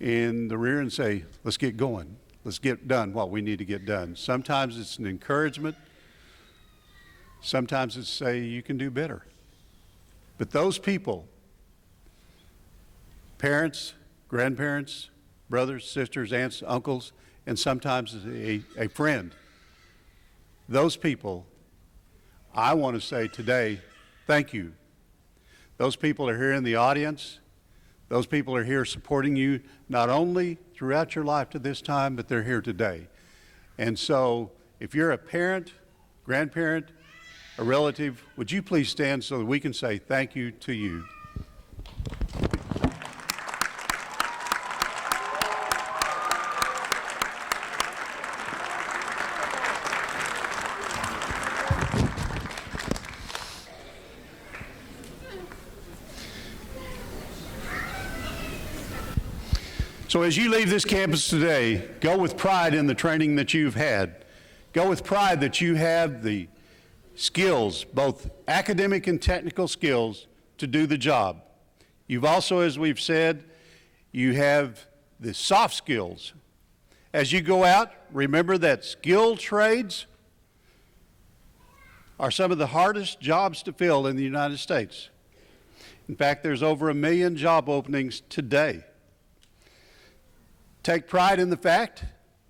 in the rear and say, let's get going. Let's get done what we need to get done. Sometimes it's an encouragement. Sometimes it's say you can do better. But those people, parents, grandparents, brothers, sisters, aunts, uncles, and sometimes a friend, those people I want to say today, thank you. Those people are here in the audience. Those people are here supporting you not only throughout your life to this time, but they're here today. And so if you're a parent, grandparent, a relative, would you please stand so that we can say thank you to you. So as you leave this campus today, go with pride in the training that you've had. Go with pride that you have the skills, both academic and technical skills, to do the job. You've also, as we've said, you have the soft skills. As you go out, remember that skilled trades are some of the hardest jobs to fill in the United States. In fact, there's over 1 million job openings today. Take pride in the fact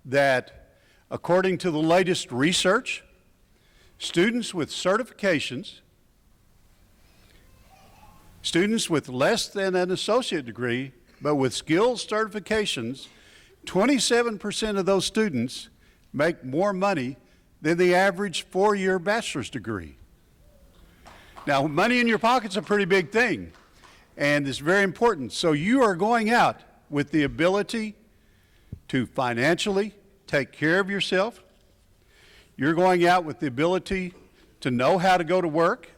that, according to the latest research, students with certifications, students with less than an associate degree, but with skills certifications, 27% of those students make more money than the average four-year bachelor's degree. Now, money in your pocket's a pretty big thing, and it's very important. So you are going out with the ability to financially take care of yourself. You're going out with the ability to know how to go to work.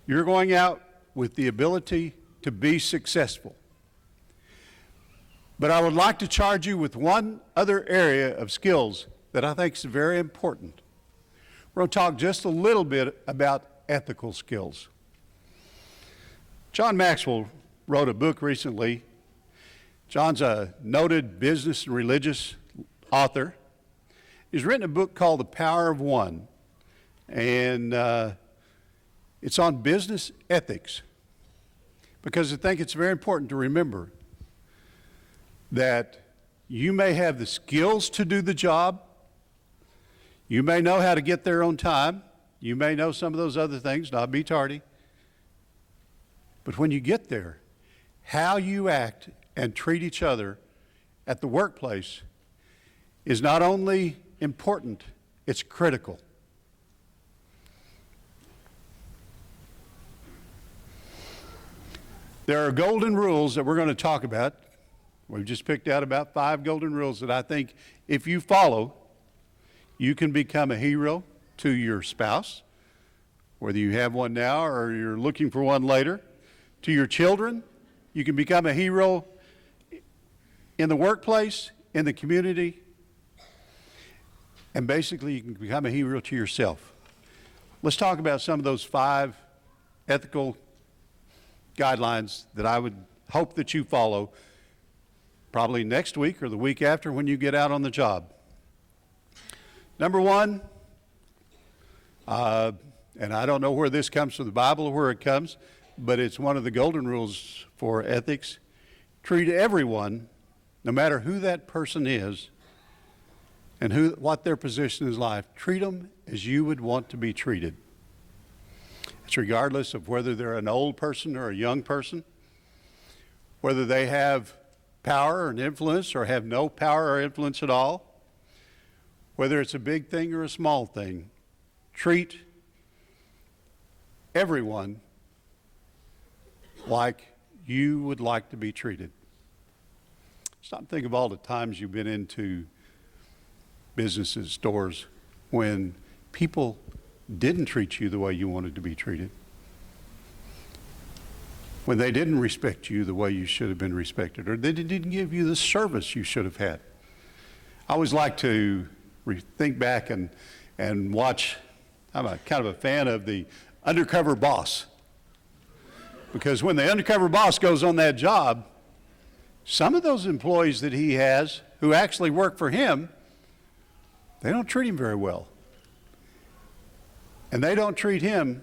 You're going out with the ability to be successful. But I would like to charge you with one other area of skills that I think is very important. We're going to talk just a little bit about ethical skills. John Maxwell wrote a book recently. John's a noted business and religious author. He's written a book called The Power of One, and it's on business ethics, because I think it's very important to remember that you may have the skills to do the job, you may know how to get there on time, you may know some of those other things, not be tardy, but when you get there, how you act and treat each other at the workplace is not only important, it's critical. There are golden rules that we're going to talk about. We've just picked out about 5 golden rules that I think if you follow, you can become a hero to your spouse, whether you have one now or you're looking for one later. To your children, you can become a hero in the workplace, in the community, and basically you can become a hero to yourself. Let's talk about some of those 5 ethical guidelines that I would hope that you follow probably next week or the week after when you get out on the job. Number 1, and I don't know where this comes from the Bible or where it comes, but it's one of the golden rules for ethics. Treat everyone, no matter who that person is and what their position is in life, treat them as you would want to be treated. It's regardless of whether they're an old person or a young person, whether they have power and influence or have no power or influence at all, whether it's a big thing or a small thing. Treat everyone like you would like to be treated. Stop and think of all the times you've been into businesses, stores, when people didn't treat you the way you wanted to be treated, when they didn't respect you the way you should have been respected, or they didn't give you the service you should have had. I always like to think back and watch. I'm kind of a fan of the undercover boss, because when the undercover boss goes on that job, some of those employees that he has who actually work for him, they don't treat him very well. And they don't treat him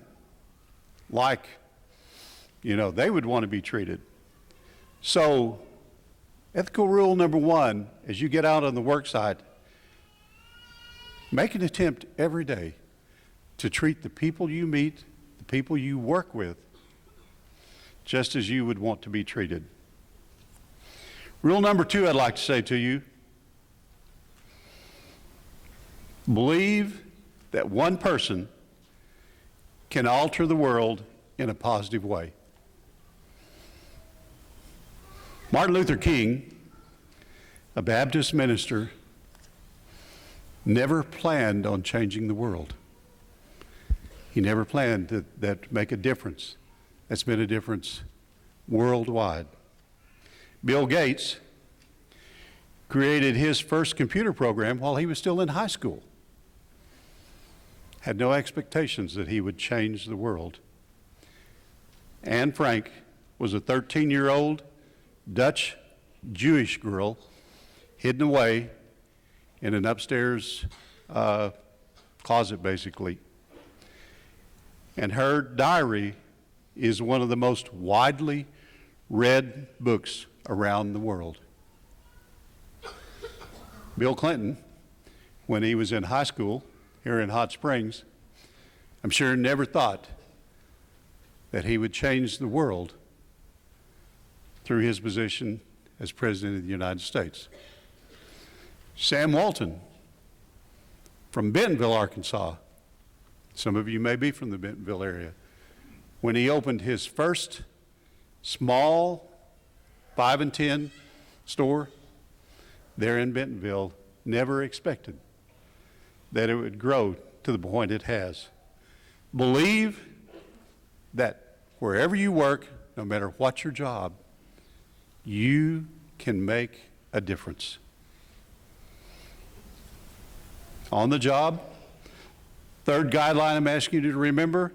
like, they would want to be treated. So, ethical rule number 1, as you get out on the work site, make an attempt every day to treat the people you meet, the people you work with, just as you would want to be treated. Rule number 2 I'd like to say to you: believe that one person can alter the world in a positive way. Martin Luther King, a Baptist minister, never planned on changing the world. He never planned that to make a difference. That's been a difference worldwide. Bill Gates created his first computer program while he was still in high school. Had no expectations that he would change the world. Anne Frank was a 13-year-old Dutch Jewish girl hidden away in an upstairs closet, basically. And her diary is one of the most widely read books around the world. Bill Clinton, when he was in high school here in Hot Springs, I'm sure never thought that he would change the world through his position as President of the United States. Sam Walton from Bentonville, Arkansas. Some of you may be from the Bentonville area. When he opened his first small 5 and 10 store there in Bentonville, never expected that it would grow to the point it has. Believe that wherever you work, no matter what your job, you can make a difference. On the job, third guideline I'm asking you to remember: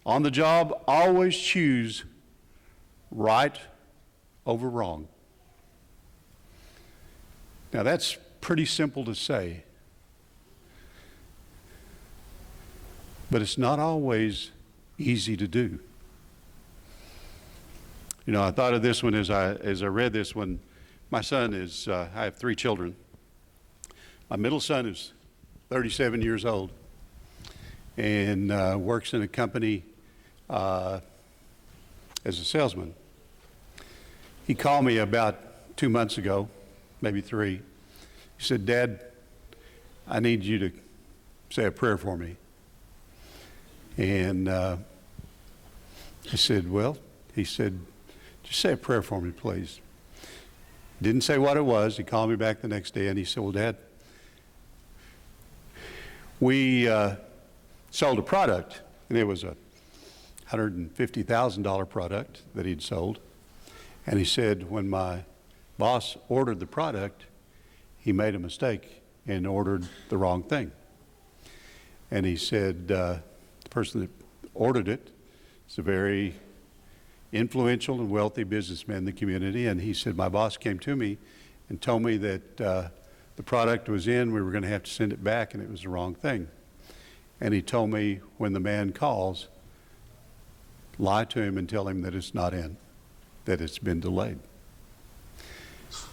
on the job, always choose right over wrong. Now that's pretty simple to say, but it's not always easy to do. You know, I thought of this one as I read this one. My son is, I have 3 children. My middle son is 37 years old and works in a company as a salesman. He called me about 2 months ago, maybe 3. He said, "Dad, I need you to say a prayer for me." And I said, "Well," he said, "just say a prayer for me, please." Didn't say what it was. He called me back the next day and he said, "Well, Dad, we sold a product," and it was a $150,000 product that he'd sold. And he said, when my boss ordered the product, he made a mistake and ordered the wrong thing. And he said, the person that ordered it is a very influential and wealthy businessman in the community. And he said, my boss came to me and told me that the product was in, we were going to have to send it back, and it was the wrong thing. And he told me, when the man calls, lie to him and tell him that it's not in, that it's been delayed.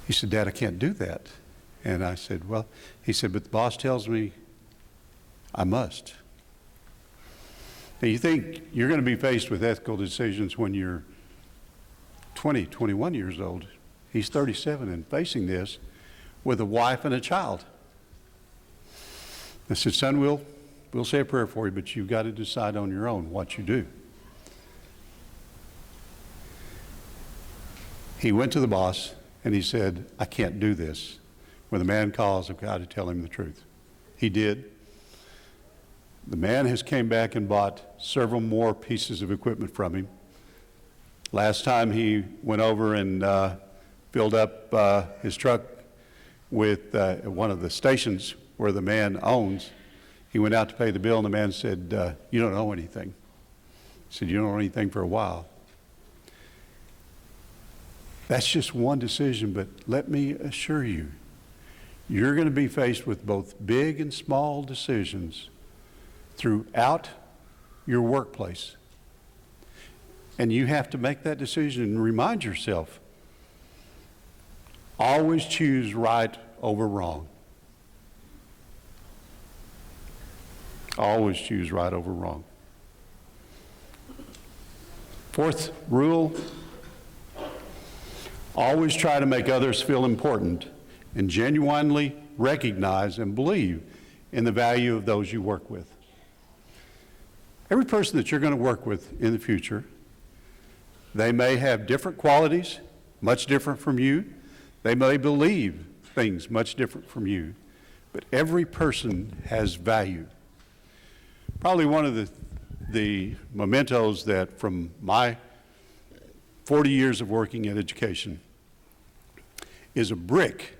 He said, "Dad, I can't do that." And I said, "Well," he said, "but the boss tells me I must." Now, you think you're going to be faced with ethical decisions when you're 20, 21 years old. He's 37 and facing this with a wife and a child. I said, "Son, we'll say a prayer for you, but you've got to decide on your own what you do." He went to the boss and he said, "I can't do this. When the man calls, I've got to tell him the truth." He did. The man has came back and bought several more pieces of equipment from him. Last time he went over and filled up his truck with one of the stations where the man owns. He went out to pay the bill and the man said, "You don't owe anything." He said, "You don't owe anything for a while." That's just one decision, but let me assure you, you're going to be faced with both big and small decisions throughout your workplace. And you have to make that decision and remind yourself, always choose right over wrong. Always choose right over wrong. Fourth rule, always try to make others feel important and genuinely recognize and believe in the value of those you work with. Every person that you're going to work with in the future, they may have different qualities, much different from you. They may believe things much different from you, but every person has value. Probably one of the mementos that from my 40 years of working in education is a brick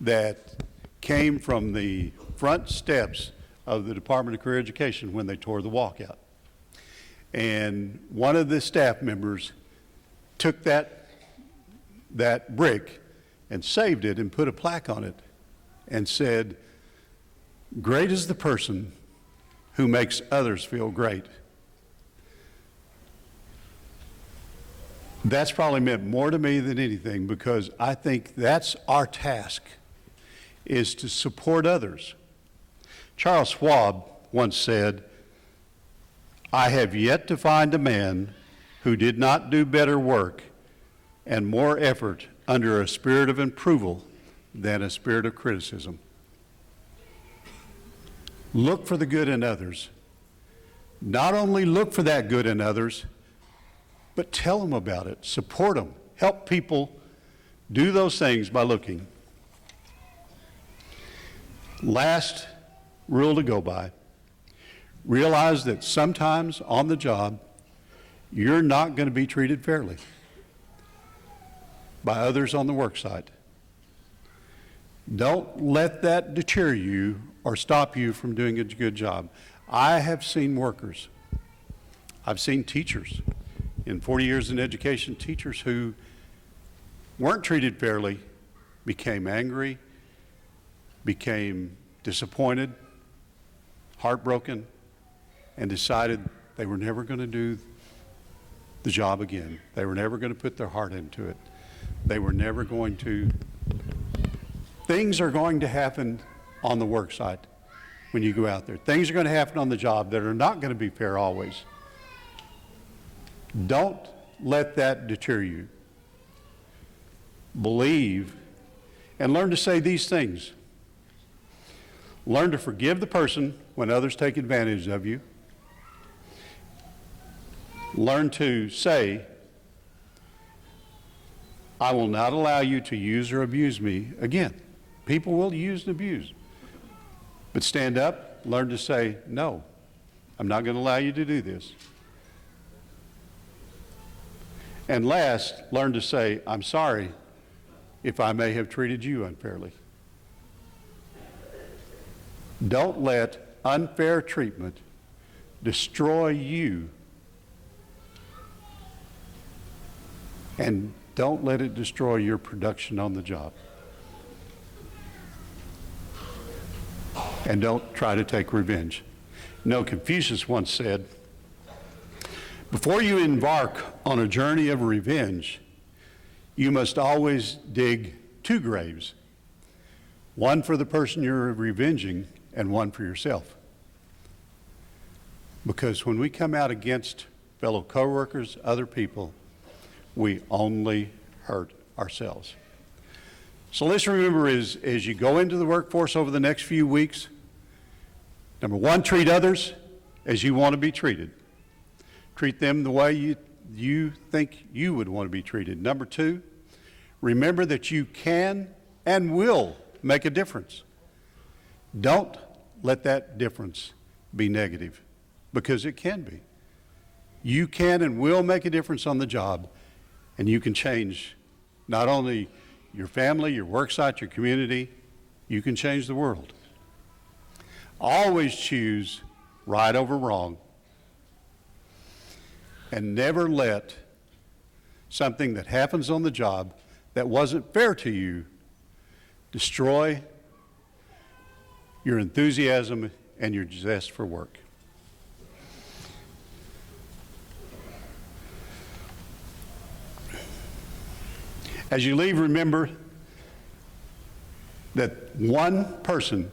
that came from the front steps of the Department of Career Education when they tore the walkout. And one of the staff members took that brick and saved it and put a plaque on it and said, "Great is the person who makes others feel great." That's probably meant more to me than anything, because I think that's our task, is to support others. Charles Schwab once said, "I have yet to find a man who did not do better work and more effort under a spirit of approval than a spirit of criticism." Look for the good in others. Not only look for that good in others, but tell them about it, support them, help people do those things by looking. Last rule to go by, realize that sometimes on the job, you're not going to be treated fairly by others on the work site. Don't let that deter you or stop you from doing a good job. I have seen workers, I've seen teachers, in 40 years in education, teachers who weren't treated fairly became angry, became disappointed, heartbroken, and decided they were never going to do the job again. They were never going to put their heart into it. They were never going to. Things are going to happen on the work site when you go out there. Things are going to happen on the job that are not going to be fair always. Don't let that deter you. Believe and learn to say these things. Learn to forgive the person when others take advantage of you. Learn to say, "I will not allow you to use or abuse me again." People will use and abuse. But stand up, learn to say, "No, I'm not going to allow you to do this." And last, learn to say, "I'm sorry if I may have treated you unfairly." Don't let unfair treatment destroy you, and don't let it destroy your production on the job. And don't try to take revenge. No, Confucius once said, "Before you embark on a journey of revenge, you must always dig 2 graves, one for the person you're revenging and one for yourself." Because when we come out against fellow coworkers, other people, we only hurt ourselves. So let's remember, as you go into the workforce over the next few weeks, number 1, treat others as you want to be treated. Treat them the way you think you would want to be treated. Number 2, remember that you can and will make a difference. Don't let that difference be negative, because it can be. You can and will make a difference on the job, and you can change not only your family, your work site, your community, you can change the world. Always choose right over wrong, and never let something that happens on the job that wasn't fair to you destroy your enthusiasm and your zest for work. As you leave, remember that one person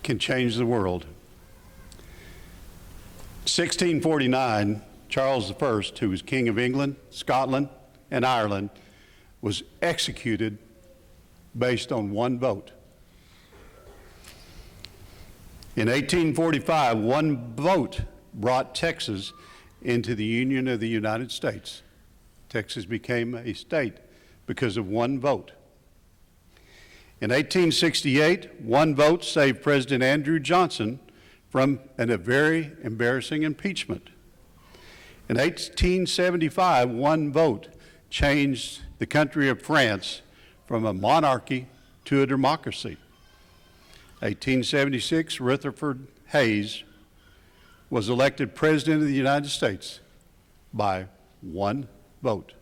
can change the world 1649, Charles I, who was King of England, Scotland, and Ireland, was executed based on one vote. In 1845, one vote brought Texas into the Union of the United States. Texas became a state because of one vote. In 1868, one vote saved President Andrew Johnson from a very embarrassing impeachment. In 1875, one vote changed the country of France from a monarchy to a democracy. 1876, Rutherford Hayes was elected President of the United States by one vote.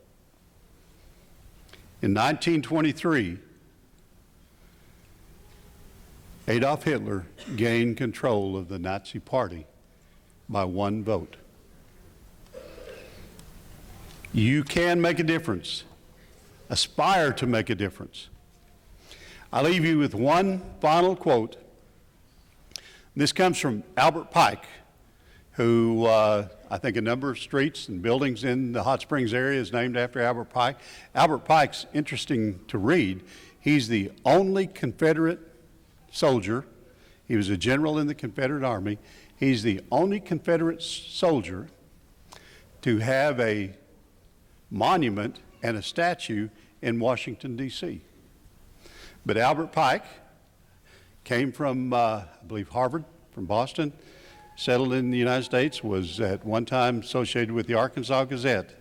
In 1923, Adolf Hitler gained control of the Nazi Party by one vote. You can make a difference. Aspire to make a difference. I leave you with one final quote. This comes from Albert Pike, who I think a number of streets and buildings in the Hot Springs area is named after Albert Pike. Albert Pike's interesting to read. He's the only Confederate soldier. He was a general in the Confederate Army. He's the only Confederate soldier to have a monument and a statue in Washington, D.C. But Albert Pike came from, I believe, Harvard, from Boston, settled in the United States, was at one time associated with the Arkansas Gazette.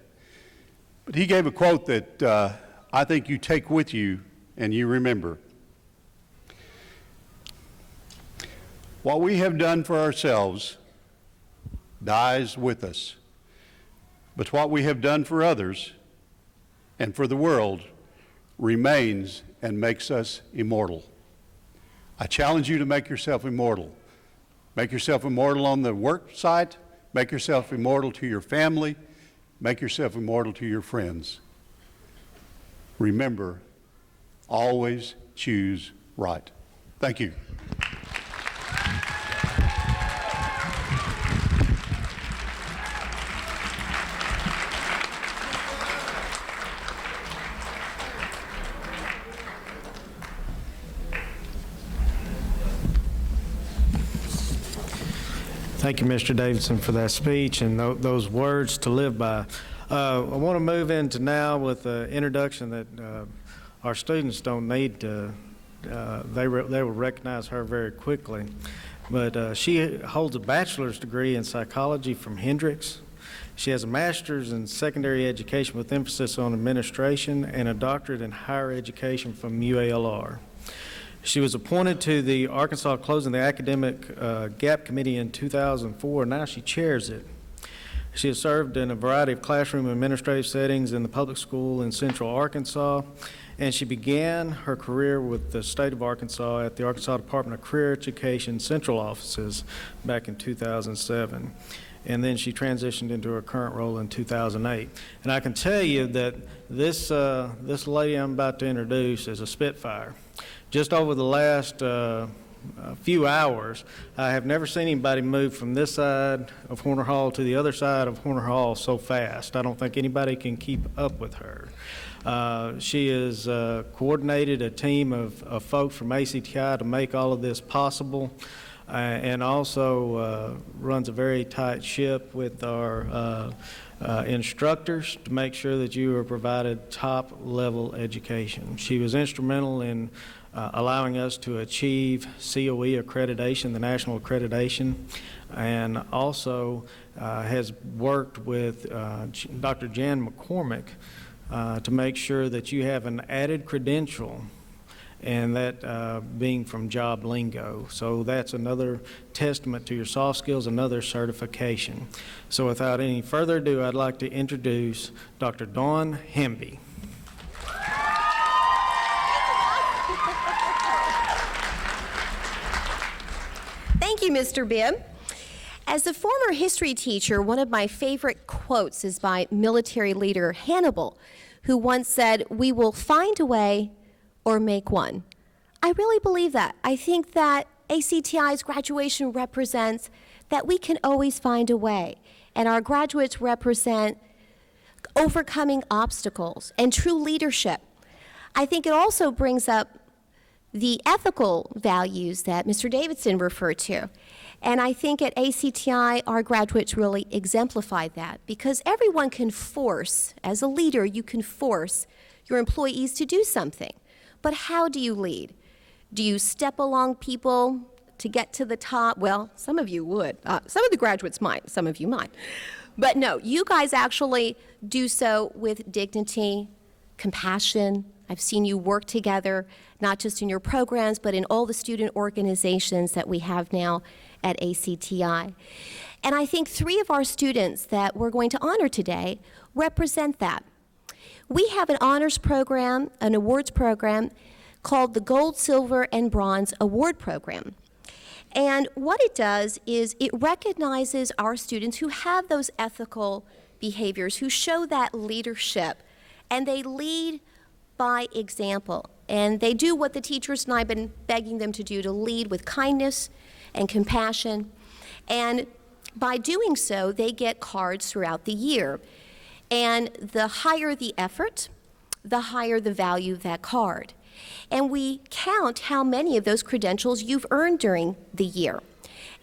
But he gave a quote that I think you take with you and you remember. What we have done for ourselves dies with us, but what we have done for others and for the world remains and makes us immortal. I challenge you to make yourself immortal. Make yourself immortal on the work site, make yourself immortal to your family, make yourself immortal to your friends. Remember, always choose right. Thank you. Thank you, Mr. Davidson, for that speech and those words to live by. I want to move into now with an introduction that our students don't need to, they will recognize her very quickly. But she holds a bachelor's degree in psychology from Hendrix. She has a master's in secondary education with emphasis on administration and a doctorate in higher education from UALR. She was appointed to the Arkansas Closing the Academic Gap Committee in 2004. Now she chairs it. She has served in a variety of classroom administrative settings in the public school in Central Arkansas, and she began her career with the state of Arkansas at the Arkansas Department of Career Education Central offices back in 2007. And then she transitioned into her current role in 2008. And I can tell you that this lady I'm about to introduce is a Spitfire. Just over the last few hours, I have never seen anybody move from this side of Horner Hall to the other side of Horner Hall so fast. I don't think anybody can keep up with her. She has coordinated a team of folks from ACTI to make all of this possible, and also runs a very tight ship with our instructors to make sure that you are provided top-level education. She was instrumental in allowing us to achieve COE accreditation, the national accreditation, and also has worked with Dr. Jan McCormick to make sure that you have an added credential, and that being from Job Lingo. So that's another testament to your soft skills, another certification. So without any further ado, I'd like to introduce Dr. Dawn Hamby. Thank you, Mr. Bibb. As a former history teacher, one of my favorite quotes is by military leader Hannibal, who once said, "We will find a way or make one." I really believe that. I think that ACTI's graduation represents that we can always find a way. And our graduates represent overcoming obstacles and true leadership. I think it also brings up the ethical values that Mr. Davidson referred to. And I think at ACTI, our graduates really exemplify that, because everyone can force, as a leader, you can force your employees to do something. But how do you lead? Do you step along people to get to the top? Well, some of you would. Some of the graduates might. Some of you might. But no, you guys actually do so with dignity, compassion. I've seen you work together, not just in your programs, but in all the student organizations that we have now at ACTI. And I think 3 of our students that we're going to honor today represent that. We have an honors program, an awards program, called the Gold, Silver, and Bronze Award Program. And what it does is it recognizes our students who have those ethical behaviors, who show that leadership, and they lead by example. And they do what the teachers and I have been begging them to do, to lead with kindness and compassion. And by doing so, they get cards throughout the year. And the higher the effort, the higher the value of that card. And we count how many of those credentials you've earned during the year.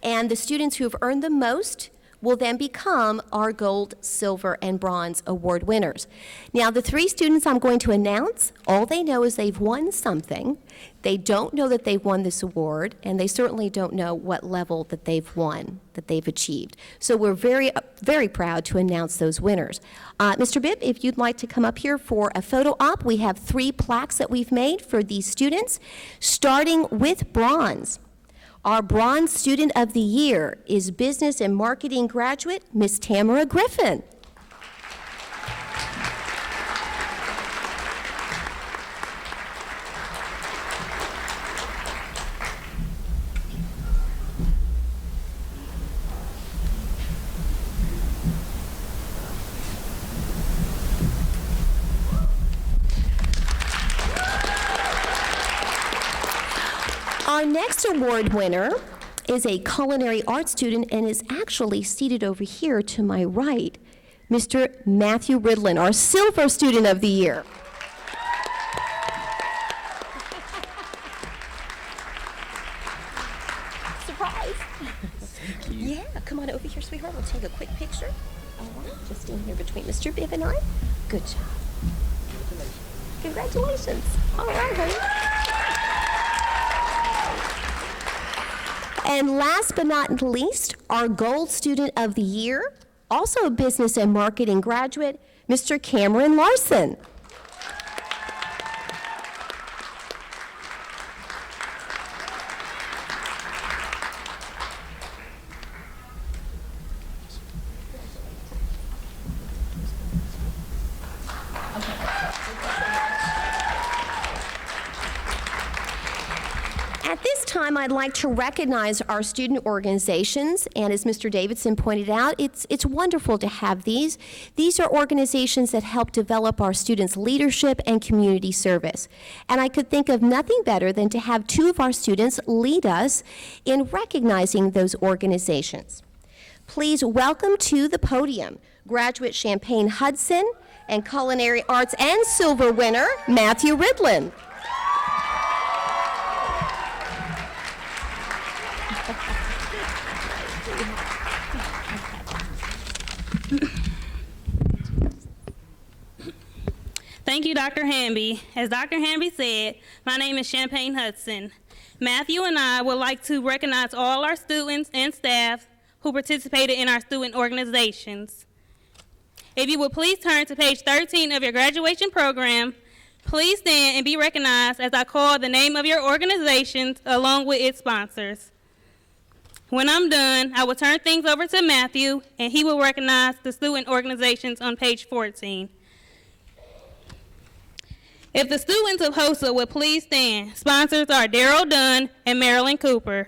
And the students who have earned the most will then become our Gold, Silver, and Bronze Award winners. Now, the 3 students I'm going to announce, all they know is they've won something. They don't know that they've won this award, and they certainly don't know what level that they've won, that they've achieved. So we're very, very proud to announce those winners. Mr. Bibb, if you'd like to come up here for a photo op, we have 3 plaques that we've made for these students, starting with bronze. Our Bronze Student of the Year is Business and Marketing graduate, Miss Tamara Griffin. Our next award winner is a culinary arts student and is actually seated over here to my right, Mr. Matthew Ridlin, our Silver Student of the Year. Surprise. Yeah, come on over here, sweetheart. We'll take a quick picture. All right, just stand here between Mr. Bibb and I. Good job. Congratulations. All right, honey. And last but not least, our Gold Student of the Year, also a Business and Marketing graduate, Mr. Cameron Larson. At this time, I'd like to recognize our student organizations, and as Mr. Davidson pointed out, it's wonderful to have these. These are organizations that help develop our students' leadership and community service. And I could think of nothing better than to have 2 of our students lead us in recognizing those organizations. Please welcome to the podium graduate Champagne Hudson and Culinary Arts and Silver winner, Matthew Ridlin. Thank you, Dr. Hamby. As Dr. Hamby said, my name is Champagne Hudson. Matthew and I would like to recognize all our students and staff who participated in our student organizations. If you would please turn to page 13 of your graduation program, please stand and be recognized as I call the name of your organizations along with its sponsors. When I'm done, I will turn things over to Matthew, and he will recognize the student organizations on page 14. If the students of HOSA would please stand, sponsors are Darrell Dunn and Marilyn Cooper.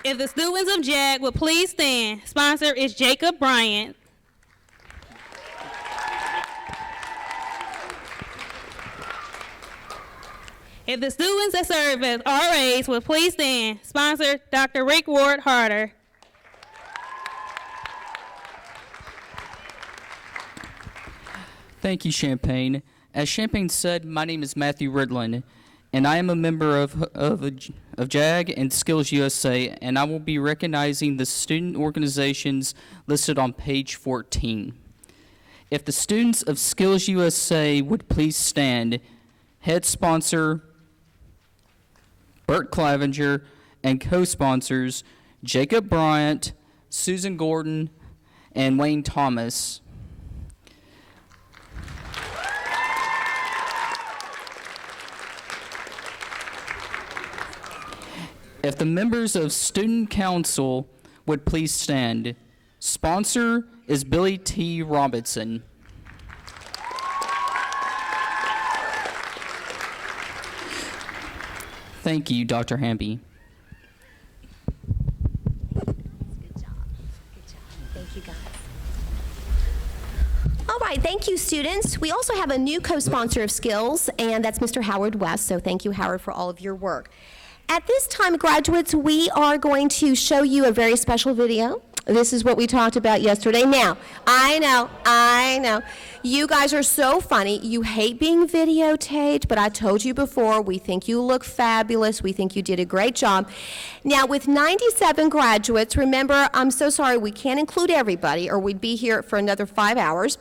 If the students of JAG would please stand, sponsor is Jacob Bryant. If the students that serve as RAs would please stand, sponsor Dr. Rick Ward Harder. Thank you, Champagne. As Champagne said, my name is Matthew Ridland, and I am a member of JAG and Skills USA, and I will be recognizing the student organizations listed on page 14. If the students of Skills USA would please stand, head sponsor Bert Clavenger and co-sponsors Jacob Bryant, Susan Gordon, and Wayne Thomas. If the members of Student Council would please stand. Sponsor is Billy T. Robinson. Thank you, Dr. Hamby. Good job. Good job. Thank you, guys. All right, thank you, students. We also have a new co-sponsor of Skills, and that's Mr. Howard West, so thank you, Howard, for all of your work. At this time, graduates, we are going to show you a very special video. This is what we talked about yesterday. Now, I know, you guys are so funny. You hate being videotaped, but I told you before, we think you look fabulous. We think you did a great job. Now, with 97 graduates, remember, I'm so sorry, we can't include everybody, or we'd be here for another 5 hours.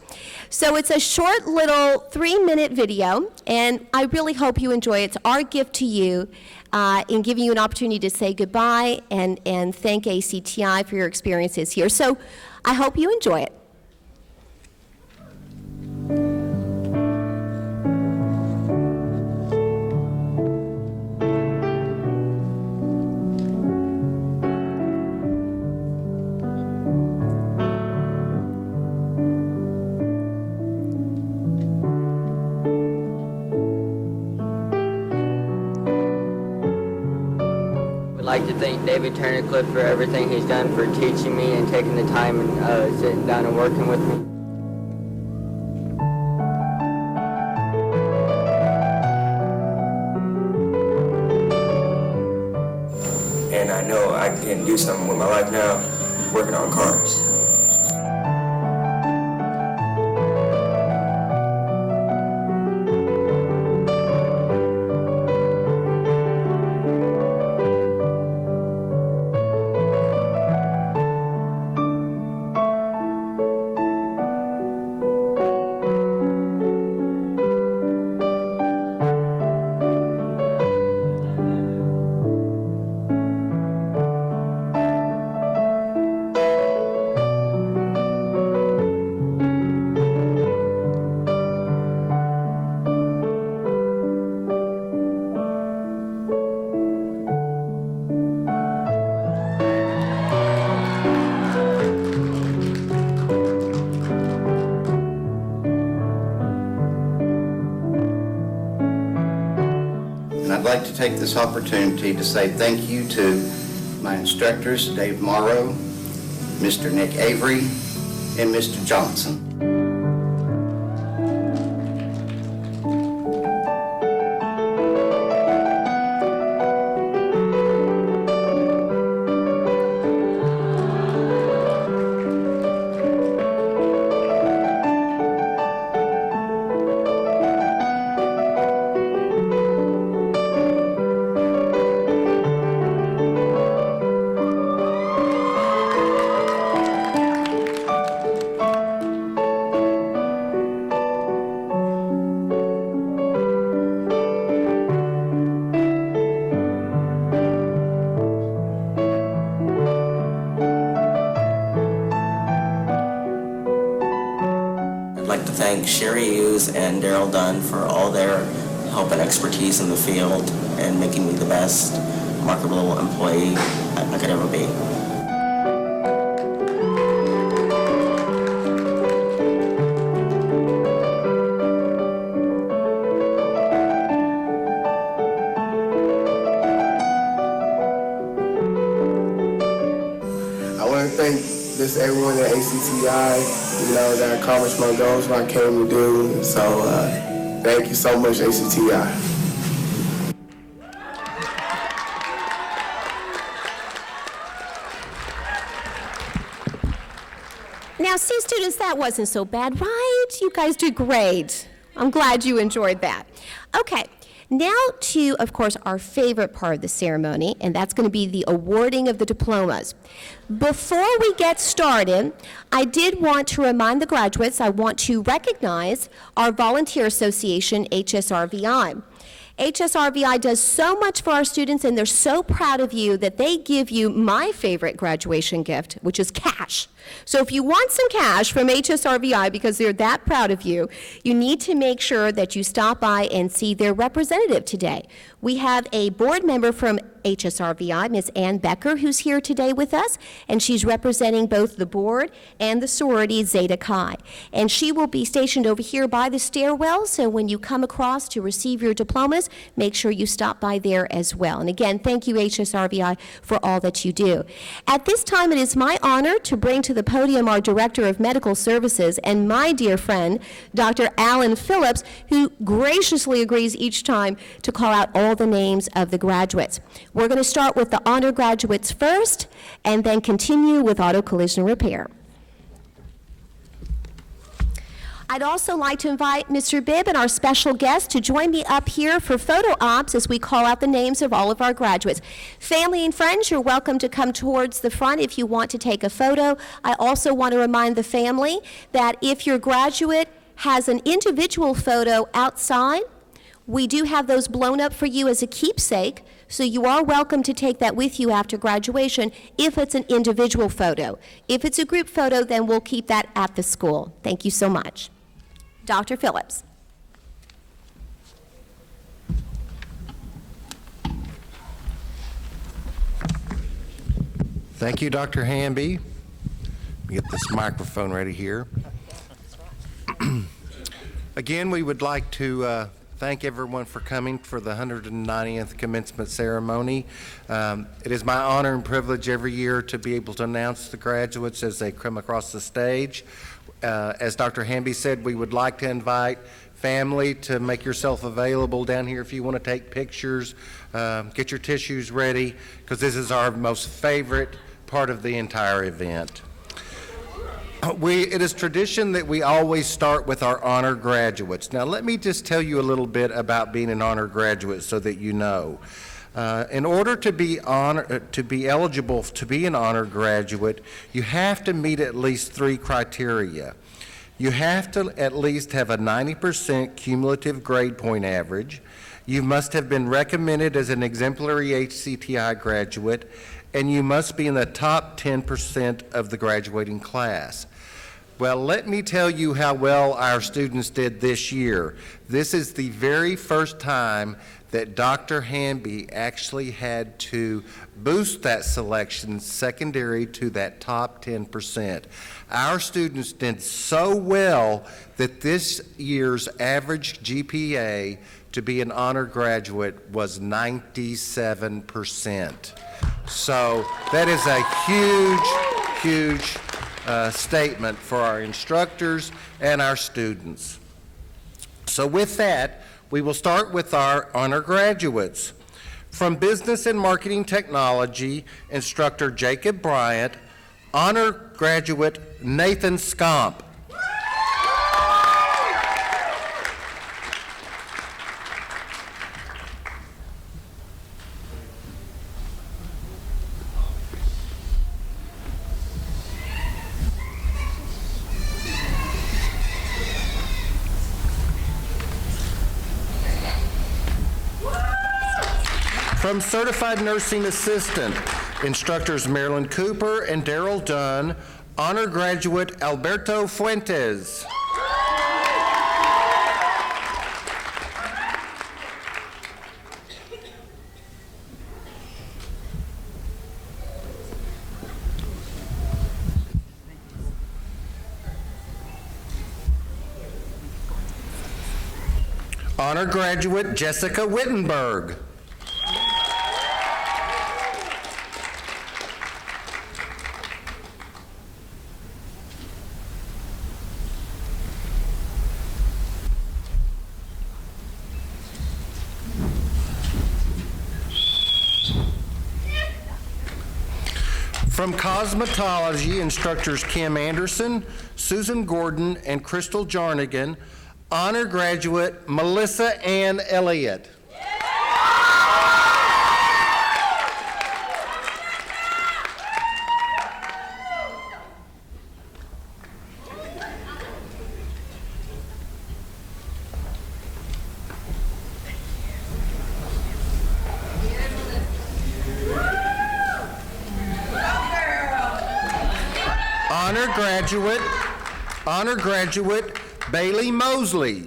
So it's a short little 3-minute video, and I really hope you enjoy it. It's our gift to you. In giving you an opportunity to say goodbye and thank ACTI for your experiences here. So I hope you enjoy it. I'd like to thank David Turnercliffe for everything he's done for teaching me and taking the time and sitting down and working with me. And I know I can do something with my life now, working on cars. I'd like to take this opportunity to say thank you to my instructors, Dave Morrow, Mr. Nick Avery, and Mr. Johnson. Thank Sherry Hughes and Daryl Dunn for all their help and expertise in the field and making me the best marketable employee I could ever be. I want to thank everyone at ACTI, that accomplished my goals, what I came to do. So thank you so much, ACTI. Now, see, students, that wasn't so bad, right? You guys did great. I'm glad you enjoyed that. Okay, now to, of course, our favorite part of the ceremony, and that's going to be the awarding of the diplomas. Before we get started, I did want to remind the graduates, I want to recognize our volunteer association, HSRVI. HSRVI does so much for our students, and they're so proud of you that they give you my favorite graduation gift, which is cash. So if you want some cash from HSRVI because they're that proud of you, you need to make sure that you stop by and see their representative today. We have a board member from HSRVI, Ms. Ann Becker, who's here today with us, and she's representing both the board and the sorority Zeta Chi. And she will be stationed over here by the stairwell, so when you come across to receive your diplomas, make sure you stop by there as well. And again, thank you, HSRVI, for all that you do. At this time, it is my honor to bring to the podium our Director of Medical Services and my dear friend, Dr. Alan Phillips, who graciously agrees each time to call out all the names of the graduates. We're going to start with the honor graduates first, and then continue with auto collision repair. I'd also like to invite Mr. Bibb and our special guest to join me up here for photo ops as we call out the names of all of our graduates. Family and friends, you're welcome to come towards the front if you want to take a photo. I also want to remind the family that if your graduate has an individual photo outside, we do have those blown up for you as a keepsake, so you are welcome to take that with you after graduation if it's an individual photo. If it's a group photo, then we'll keep that at the school. Thank you so much. Dr. Phillips. Thank you, Dr. Hamby. Let me get this microphone ready here. Again, we would like to thank everyone for coming for the 190th commencement ceremony. It is my honor and privilege every year to be able to announce the graduates as they come across the stage. As Dr. Hamby said, we would like to invite family to make yourself available down here if you want to take pictures. Get your tissues ready, because this is our most favorite part of the entire event. It is tradition that we always start with our honor graduates. Now, let me just tell you a little bit about being an honor graduate so that you know. In order to be eligible to be an honor graduate, you have to meet at least 3 criteria. You have to at least have a 90% cumulative grade point average. You must have been recommended as an exemplary ACTI graduate, and you must be in the top 10% of the graduating class. Well, let me tell you how well our students did this year. This is the very first time that Dr. Hamby actually had to boost that selection secondary to that top 10%. Our students did so well that this year's average GPA to be an honor graduate was 97%. So that is a huge statement for our instructors and our students. So with that, we will start with our honor graduates. From Business and Marketing Technology, instructor Jacob Bryant, honor graduate Nathan Scomp. From Certified Nursing Assistant, instructors Marilyn Cooper and Daryl Dunn, honor graduate Alberto Fuentes. Honor graduate Jessica Wittenberg. From cosmetology, instructors Kim Anderson, Susan Gordon, and Crystal Jarnigan, honor graduate Melissa Ann Elliott. Honor graduate Bailey Mosley.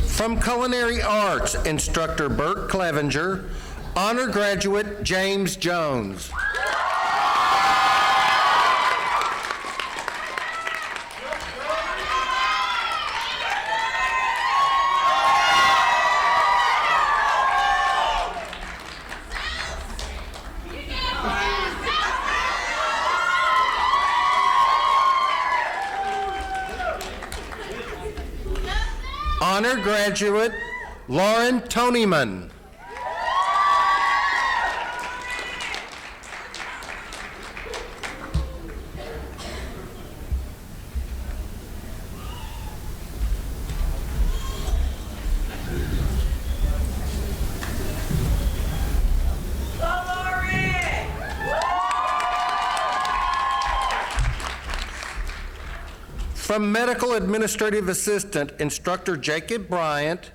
From Culinary Arts, instructor Bert Clevenger, honor graduate James Jones. Honor graduate Lauren Tonyman. From Medical Administrative Assistant, instructor Jacob Bryant.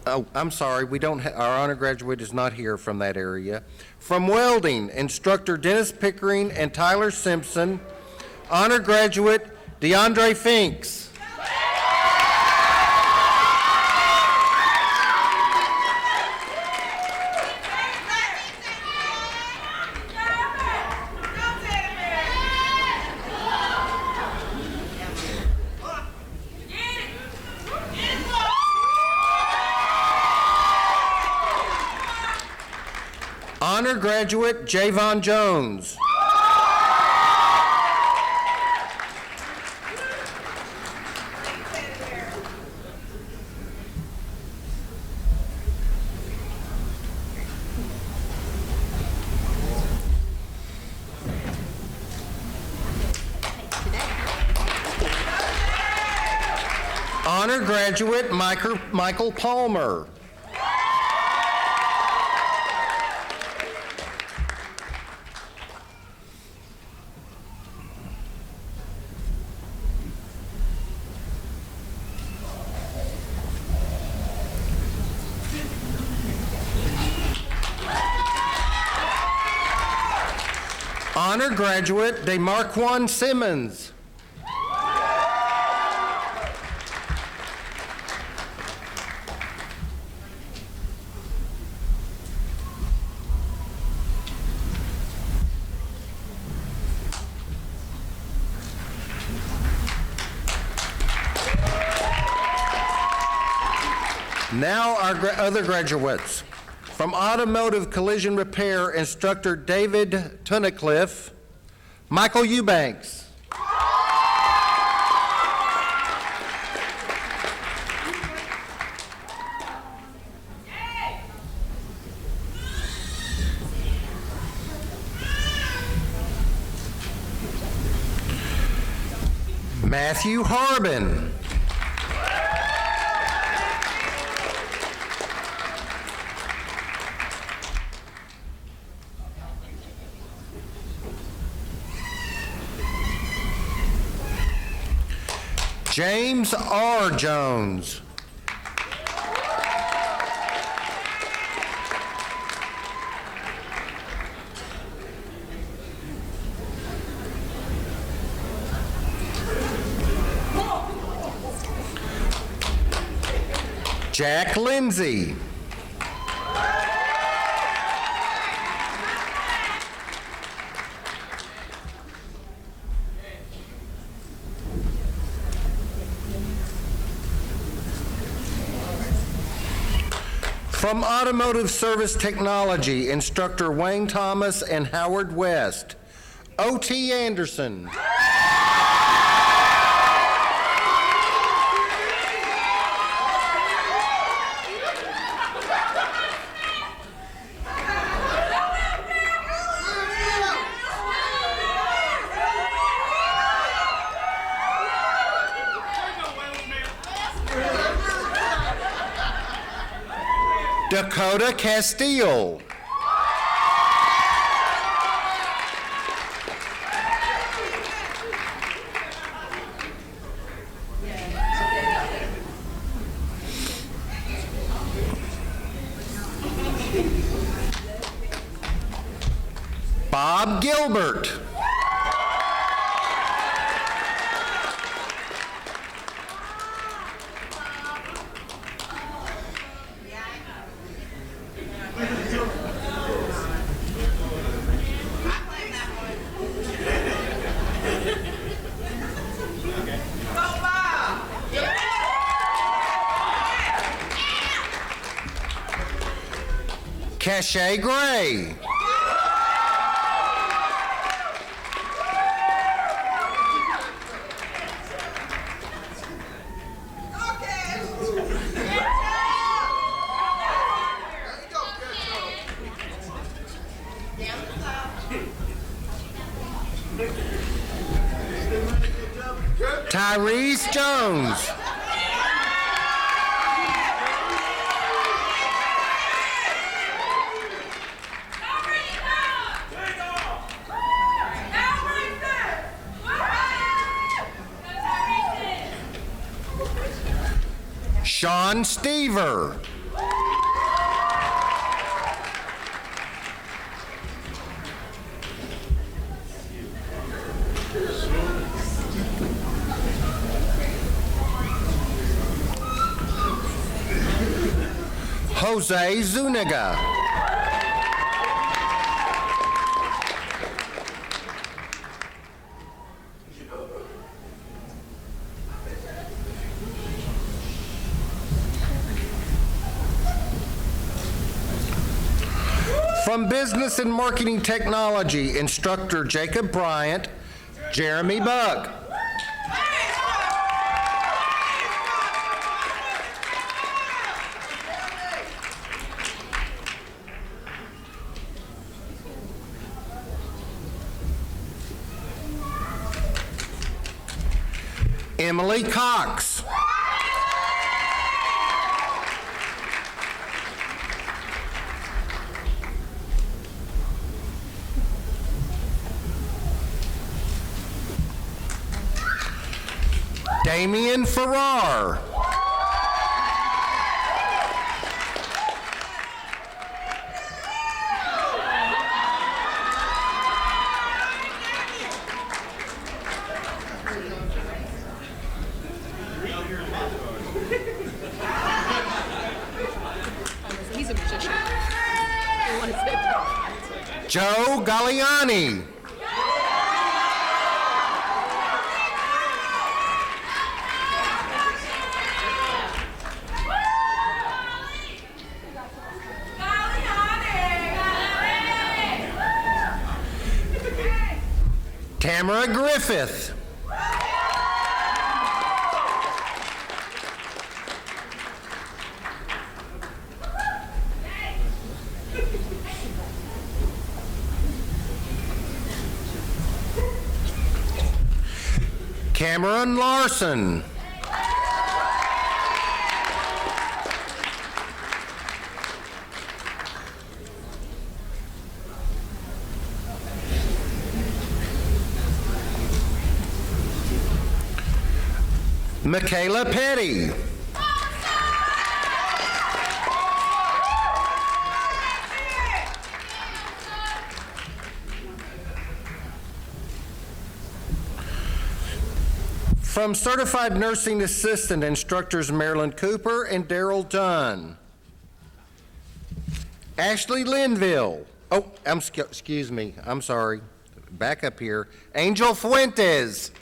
Oh, I'm sorry, our honor graduate is not here from that area. From Welding, instructor Dennis Pickering and Tyler Simpson. Honor graduate DeAndre Finks. Honor graduate Javon Jones. Honor graduate Michael Palmer. Honor graduate DeMarquan Simmons. Now our other graduates. From Automotive Collision Repair, instructor David Tunnicliffe, Michael Eubanks. Matthew Harbin. James R. Jones. Jack Lindsay. From Automotive Service Technology, Instructor Wayne Thomas and Howard West. O.T. Anderson. Dakota Castile. Bob Gilbert. Cache Gray. Tyrese Jones. Sean Stever. Jose Zuniga. From Business and Marketing Technology, Instructor Jacob Bryant, Jeremy Buck. Emily Cox. Damian Farrar. He's a magician. Joe Galliani. Tamara Griffith. Cameron Larson. Michaela Petty. From Certified Nursing Assistant Instructors Marilyn Cooper and Daryl Dunn. Ashley Linville. Oh, excuse me. I'm sorry. Back up here. Angel Fuentes.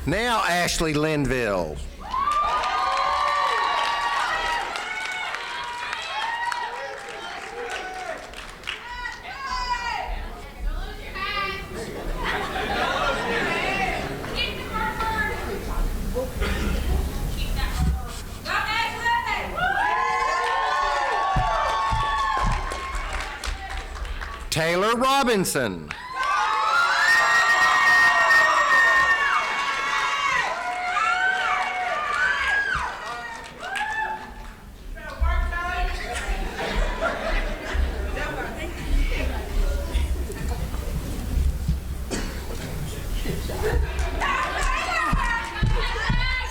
Now Ashley Linville. Taylor Robinson.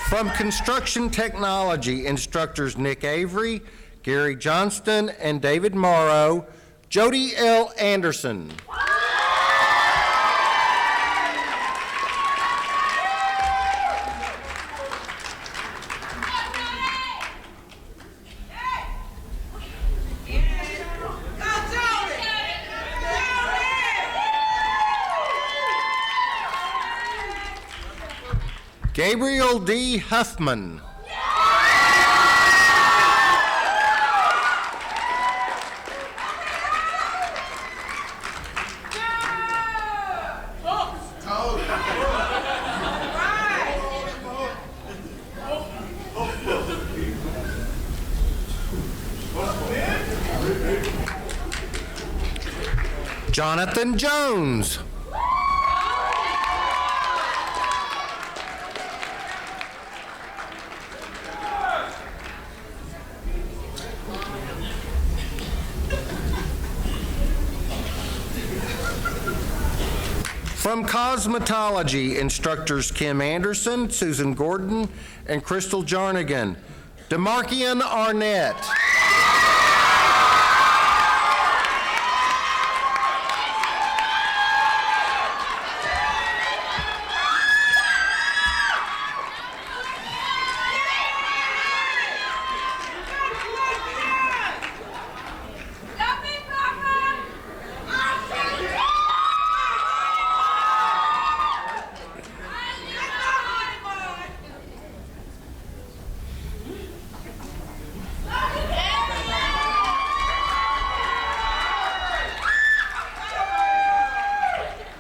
From Construction Technology, instructors Nick Avery, Gary Johnston, and David Morrow, Jody L. Anderson. Gabriel D. Huffman. Jonathan Jones. From Cosmetology, instructors Kim Anderson, Susan Gordon, and Crystal Jarnigan. Demarkian Arnett.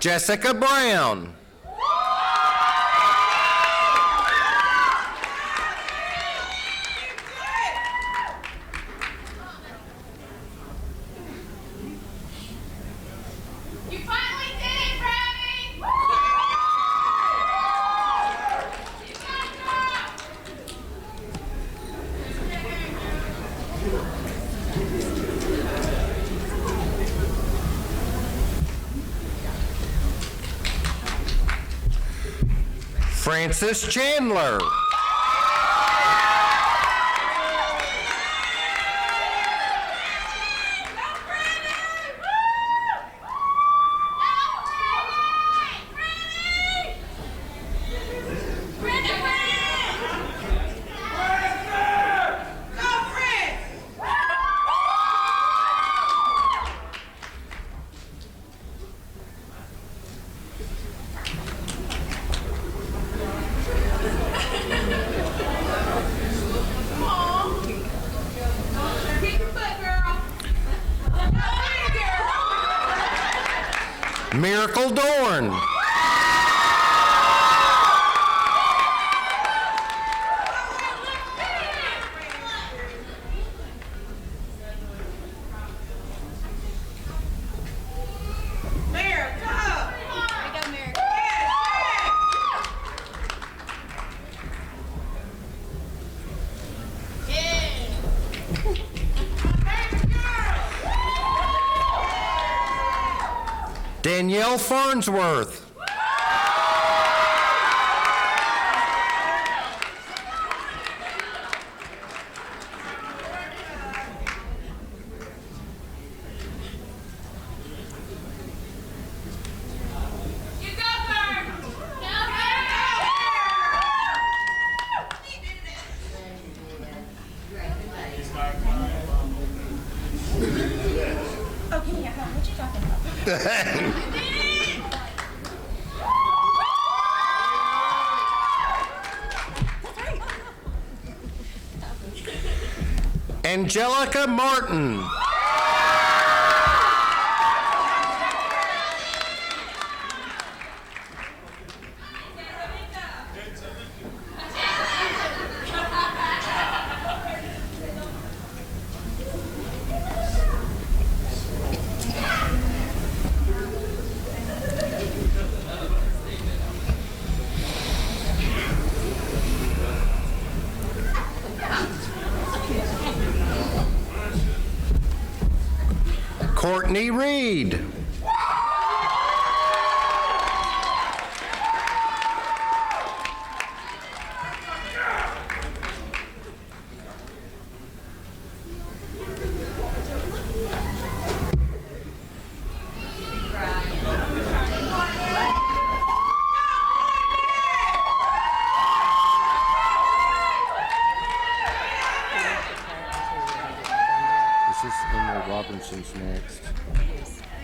Jessica Brown. You finally did it, Brownie! Francis Chandler. Miracle Dorn. Danielle Farnsworth. Angelica Martin. Courtney Reed. This is Emily Robinson's next.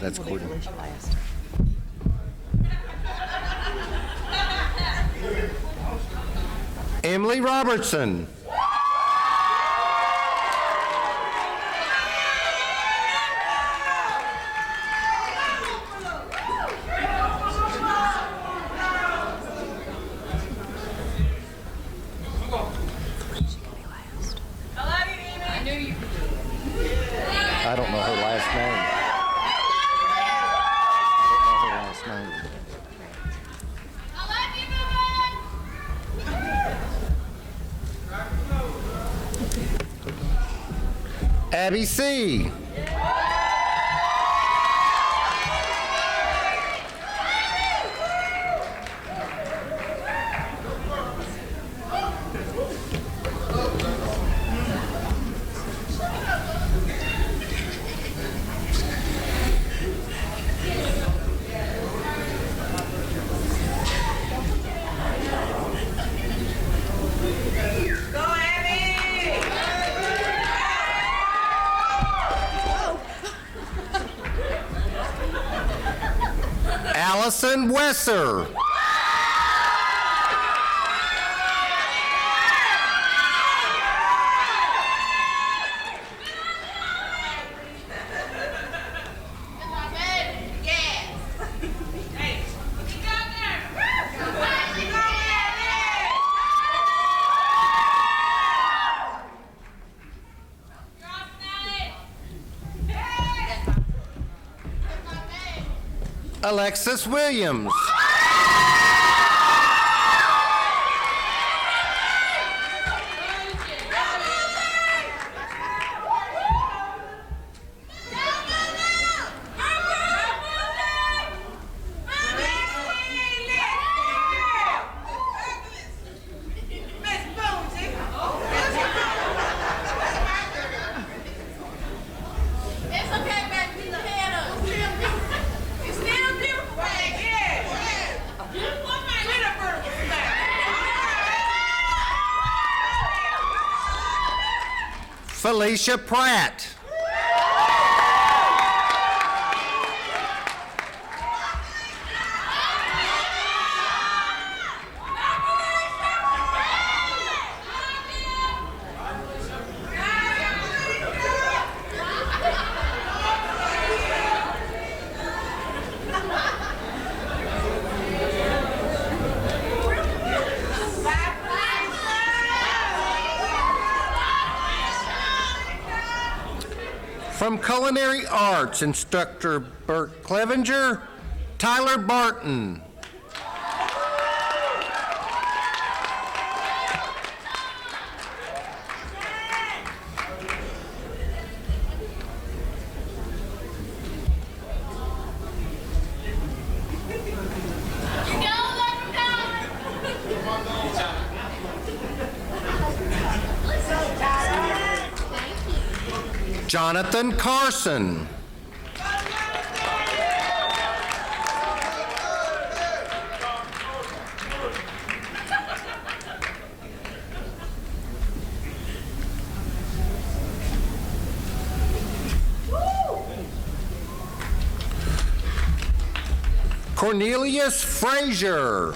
That's Courtney. Emily Robertson. I don't know her last name. Abby C. Allison Wesser. Alexis Williams. Felicia Pratt. From Culinary Arts, Instructor Bert Clevenger, Tyler Barton. Jonathan Carson. Cornelius Frazier.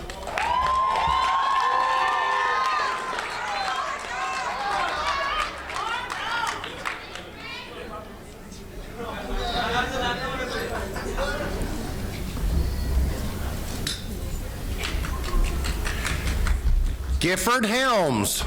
Gifford Helms.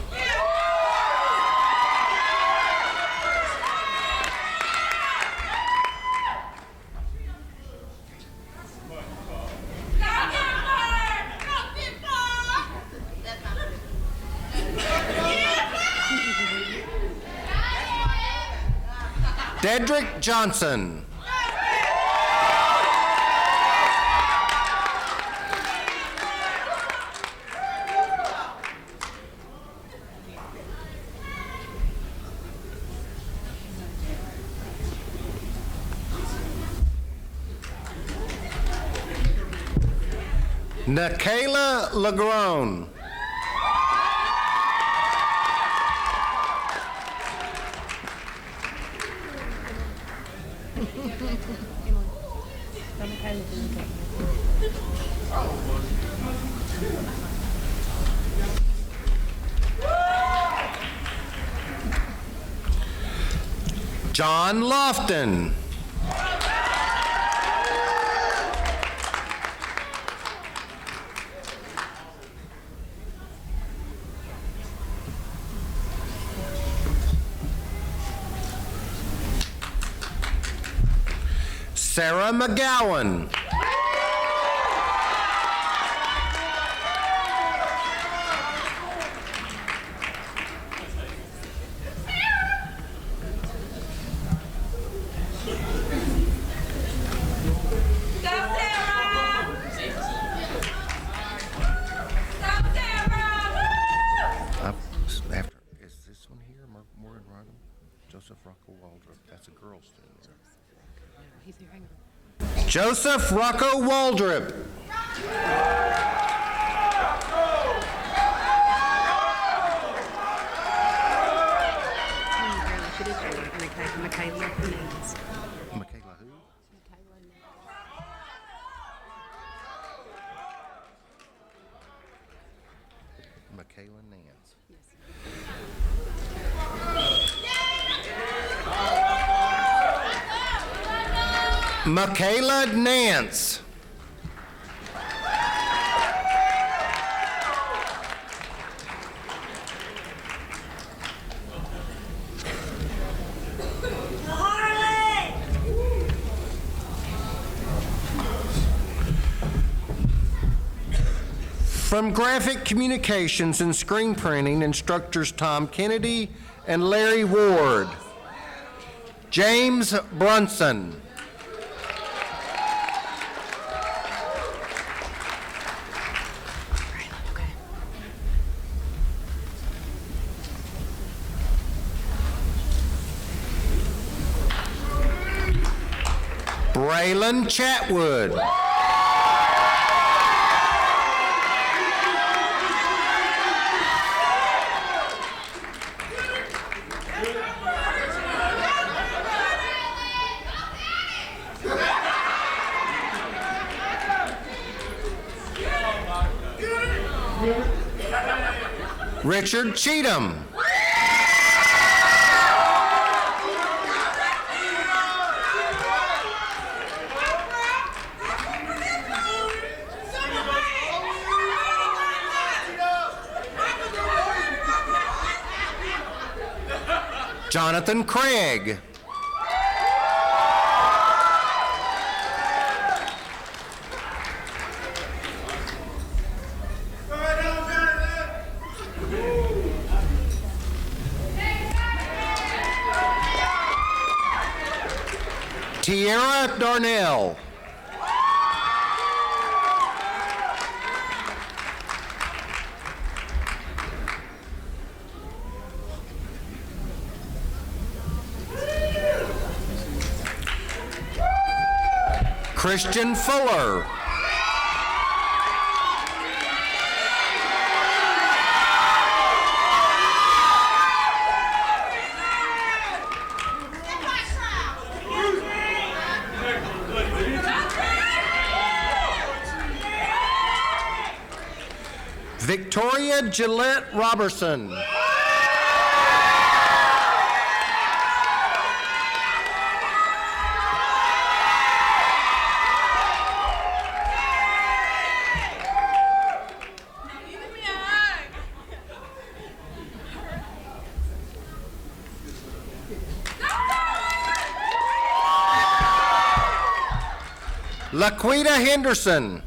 Dedrick Johnson. Nakayla Lagrone. John Lofton. Sarah McGowan. Is this one here, Morgan Rydell? Joseph Rocco Waldrop. That's a girl student. Joseph Rocco Waldrop. Michaela who? Michaela Nance. Michaela Nance. From Graphic Communications and Screen Printing, instructors Tom Kennedy and Larry Ward. James Brunson. Braylon Chatwood. Richard Cheatham. Jonathan Craig. Tiara Darnell. Christian Fuller. Victoria Gillette Robertson. Laquita Henderson.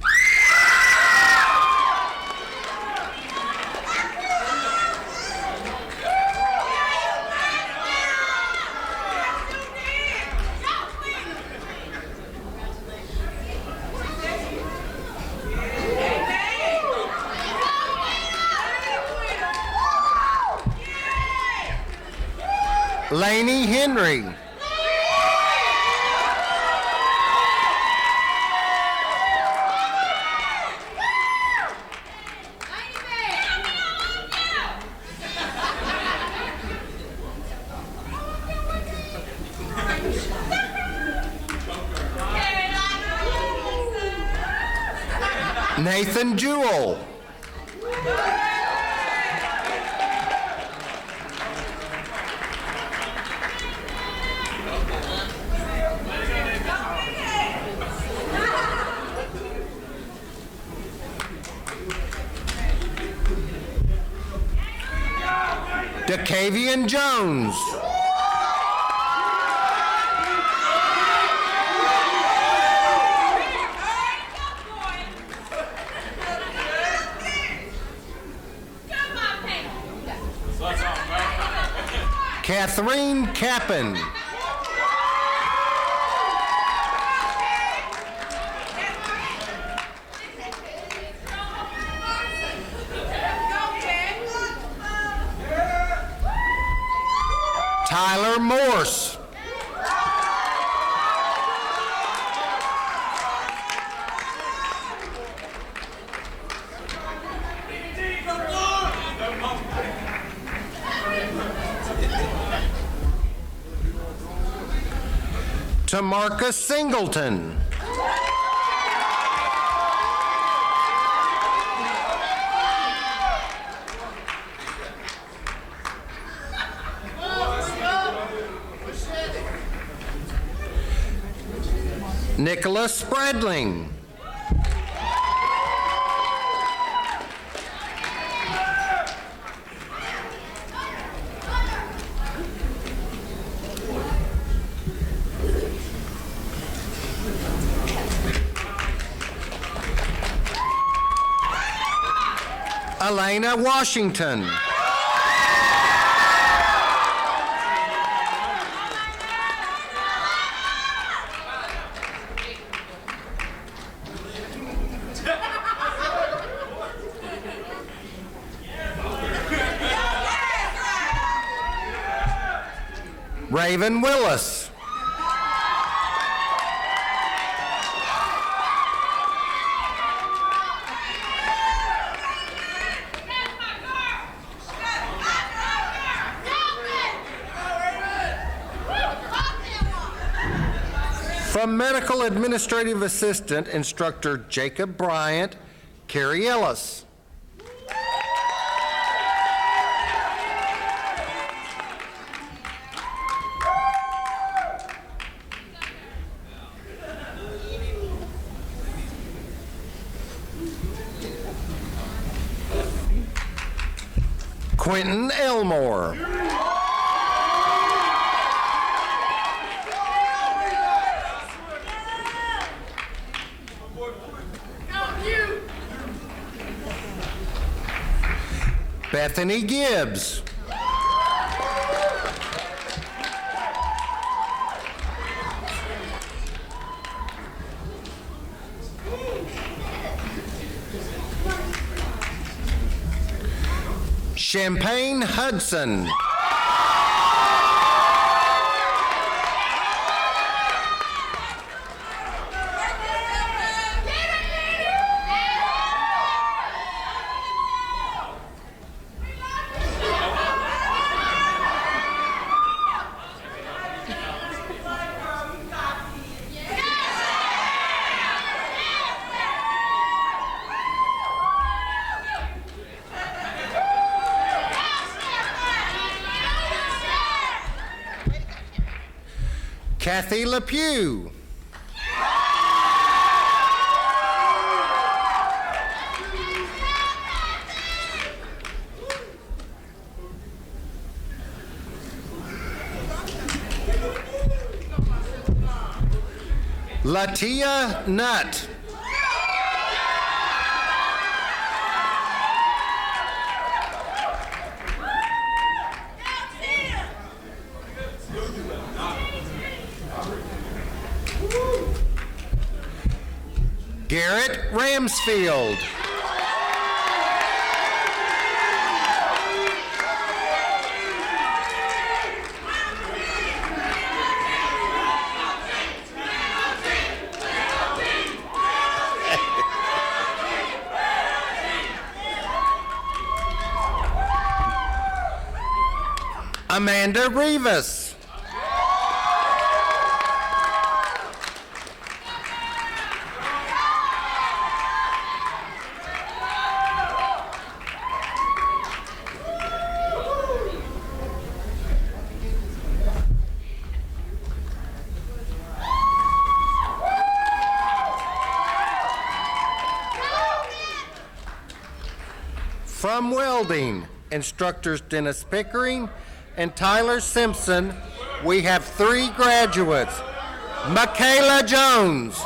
Lainey Henry. Nathan Jewell. DeCavian Jones. Catherine Kappen. Tyler Morse. Tamarcus Singleton. Nicholas Spradling. Elena Washington. Raven Willis. From Medical Administrative Assistant Instructor Jacob Bryant, Carrie Ellis. Quentin Elmore. Bethany Gibbs. Champagne Hudson. Kathy LePew. Latia Nutt. Garrett Ramsfield. Amanda Rivas. From welding, instructors Dennis Pickering and Tyler Simpson, we have 3 graduates. Michaela Jones.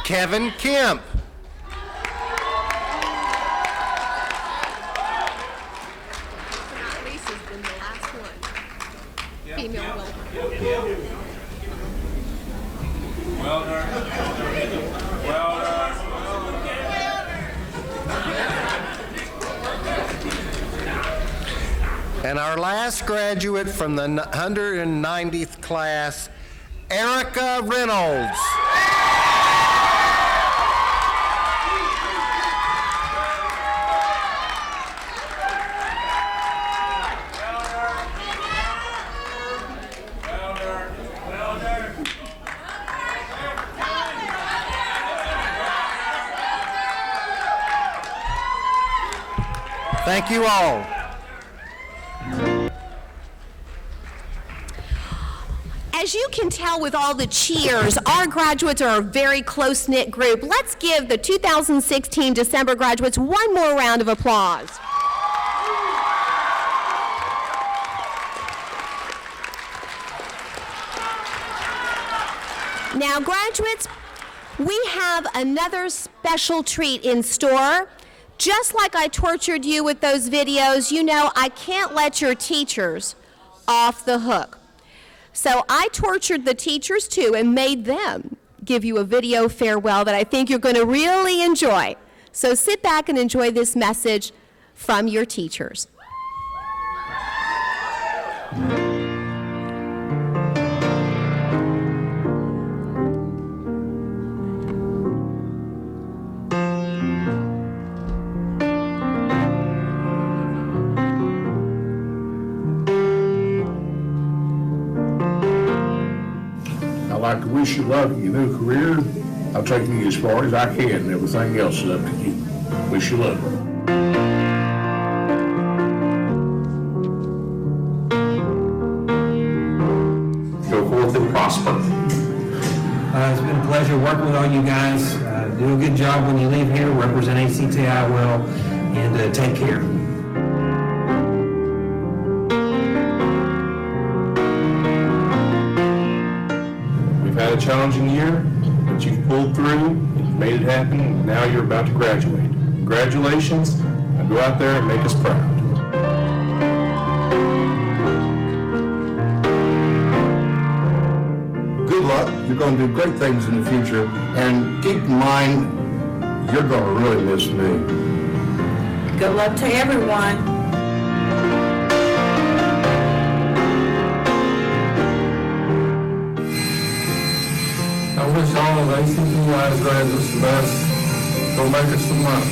Kevin Kemp. And our last graduate from the 190th class, Erica Reynolds. Thank you all. As you can tell with all the cheers, our graduates are a very close-knit group. Let's give the 2016 December graduates one more round of applause. Now, graduates, we have another special treat in store. Just like I tortured you with those videos, you know I can't let your teachers off the hook. So I tortured the teachers too and made them give you a video farewell that I think you're going to really enjoy. So sit back and enjoy this message from your teachers. I'd like to wish you luck in your new career. I'll take you as far as I can, and everything else is up to you. Wish you luck. Go forth and prosper. It's been a pleasure working with all you guys. Do a good job when you leave here. Represent ACTI well, and take care. Had a challenging year, but you've pulled through, you've made it happen, and now you're about to graduate. Congratulations, now go out there and make us proud. Good luck, you're going to do great things in the future, and keep in mind, you're going to really miss me. Good luck to everyone. I wish all of ACTI's graduates the best. Go make us some money.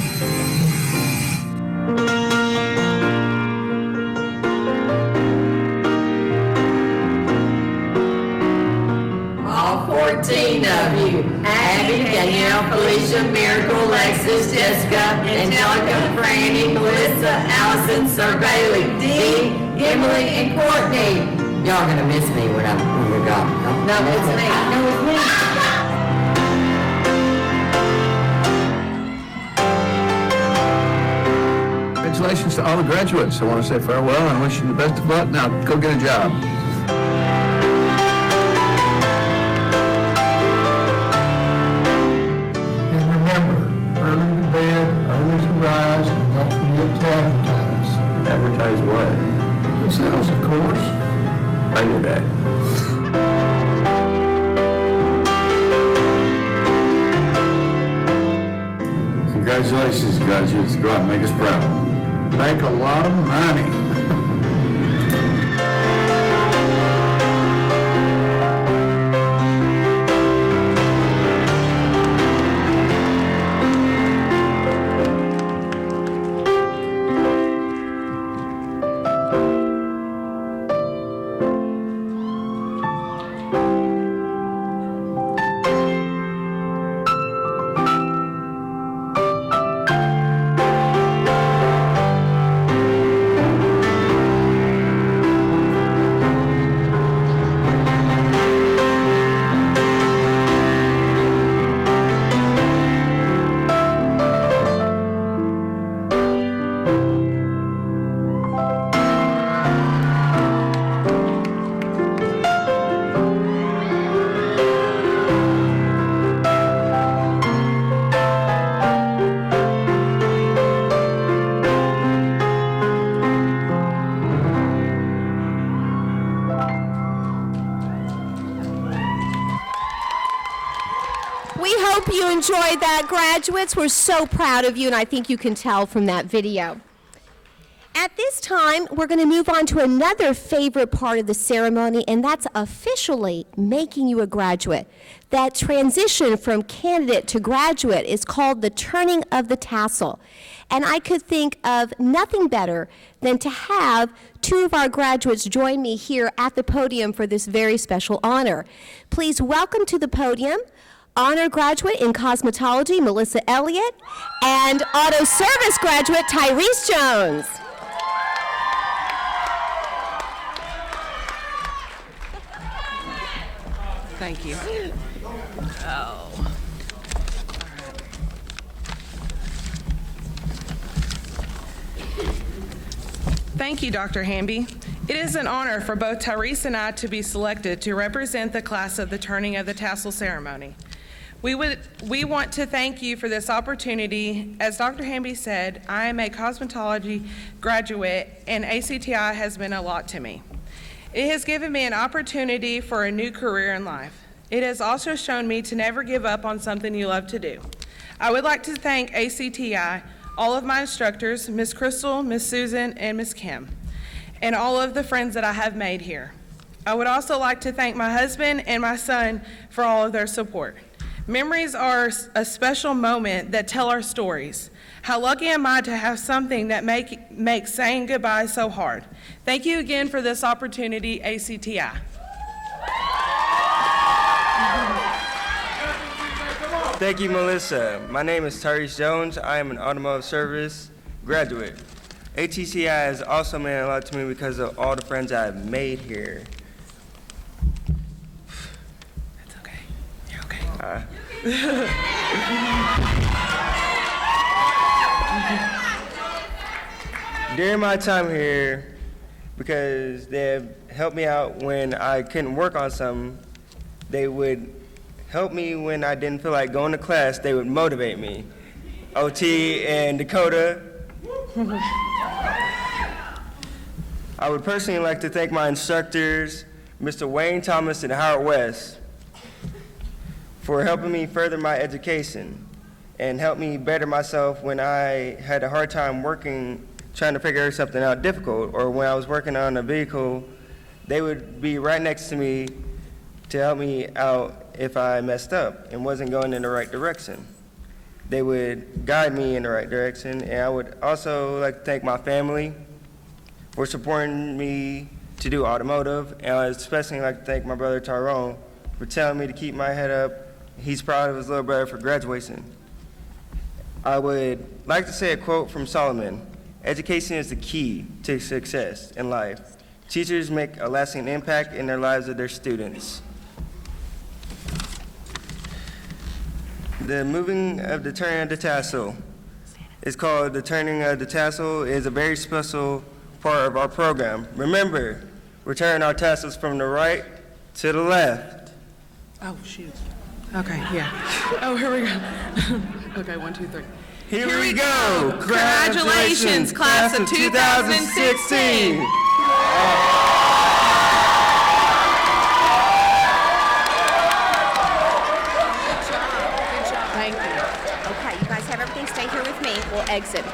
All 14 of you. you. Abby, Danielle, Felicia, Miracle, Lexus, Jessica, Angelica, Franny, Melissa, Allison, Sir Bailey, Dee, Emily, and Courtney. Y'all gonna miss me when we're gone. No, it's me. No, it's me. Congratulations to all the graduates. I want to say farewell and wish you the best of luck. Now, go get a job. And remember, early to bed, early to rise, and don't forget to advertise. Advertise what? Yourselves, of course. I knew that. Congratulations, graduates. Go out and make us proud. Make a lot of money. Hope you enjoyed that, graduates. We're so proud of you, and I think you can tell from that video. At this time, we're going to move on to another favorite part of the ceremony, and that's officially making you a graduate. That transition from candidate to graduate is called the turning of the tassel. And I could think of nothing better than to have two of our graduates join me here at the podium for this very special honor. Please welcome to the podium honor graduate in cosmetology, Melissa Elliott, and auto service graduate, Tyrese Jones. Thank you. Oh. Thank you, Dr. Hamby. It is an honor for both Tyrese and I to be selected to represent the class of the turning of the tassel ceremony. We want to thank you for this opportunity. As Dr. Hamby said, I am a cosmetology graduate, and ACTI has been a lot to me. It has given me an opportunity for a new career in life. It has also shown me to never give up on something you love to do. I would like to thank ACTI, all of my instructors, Ms. Crystal, Ms. Susan, and Ms. Kim, and all of the friends that I have made here. I would also like to thank my husband and my son for all of their support. Memories are a special moment that tell our stories. How lucky am I to have something that makes saying goodbye so hard. Thank you again for this opportunity, ACTI. Thank you, Melissa. My name is Tyrese Jones. I am an automotive service graduate. ACTI has also meant a lot to me because of all the friends I've made here. It's okay. You're okay. During my time here, because they have helped me out when I couldn't work on something, they would help me when I didn't feel like going to class. They would motivate me. OT and Dakota. I would personally like to thank my instructors, Mr. Wayne Thomas and Howard West, for helping me further my education and help me better myself when I had a hard time working, trying to figure something out difficult, or when I was working on a vehicle, they would be right next to me to help me out if I messed up and wasn't going in the right direction. They would guide me in the right direction, and I would also like to thank my family for supporting me to do automotive, and I would especially like to thank my brother Tyrone for telling me to keep my head up he's proud of his little brother for graduation. I would like to say a quote from Solomon. Education is the key to success in life. Teachers make a lasting impact in their lives of their students. The moving of the turning of the tassel is called the turning of the tassel. It is a very special part of our program. Remember, we're turning our tassels from the right to the left. Oh, shoot. Okay, yeah. Oh, here we go. Okay, 1, 2, 3. Here we go. Congratulations, class of 2016. Thank you. Okay, you guys have everything. Stay here with me. We'll exit.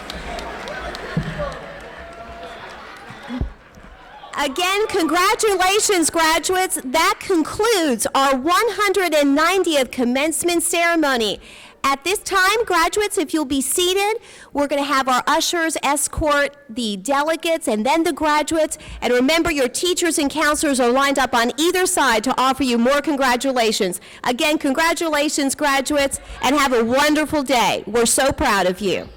Again, congratulations, graduates. That concludes our 190th commencement ceremony. At this time, graduates, if you'll be seated, we're going to have our ushers escort the delegates and then the graduates. And remember, your teachers and counselors are lined up on either side to offer you more congratulations. Again, congratulations, graduates, and have a wonderful day. We're so proud of you.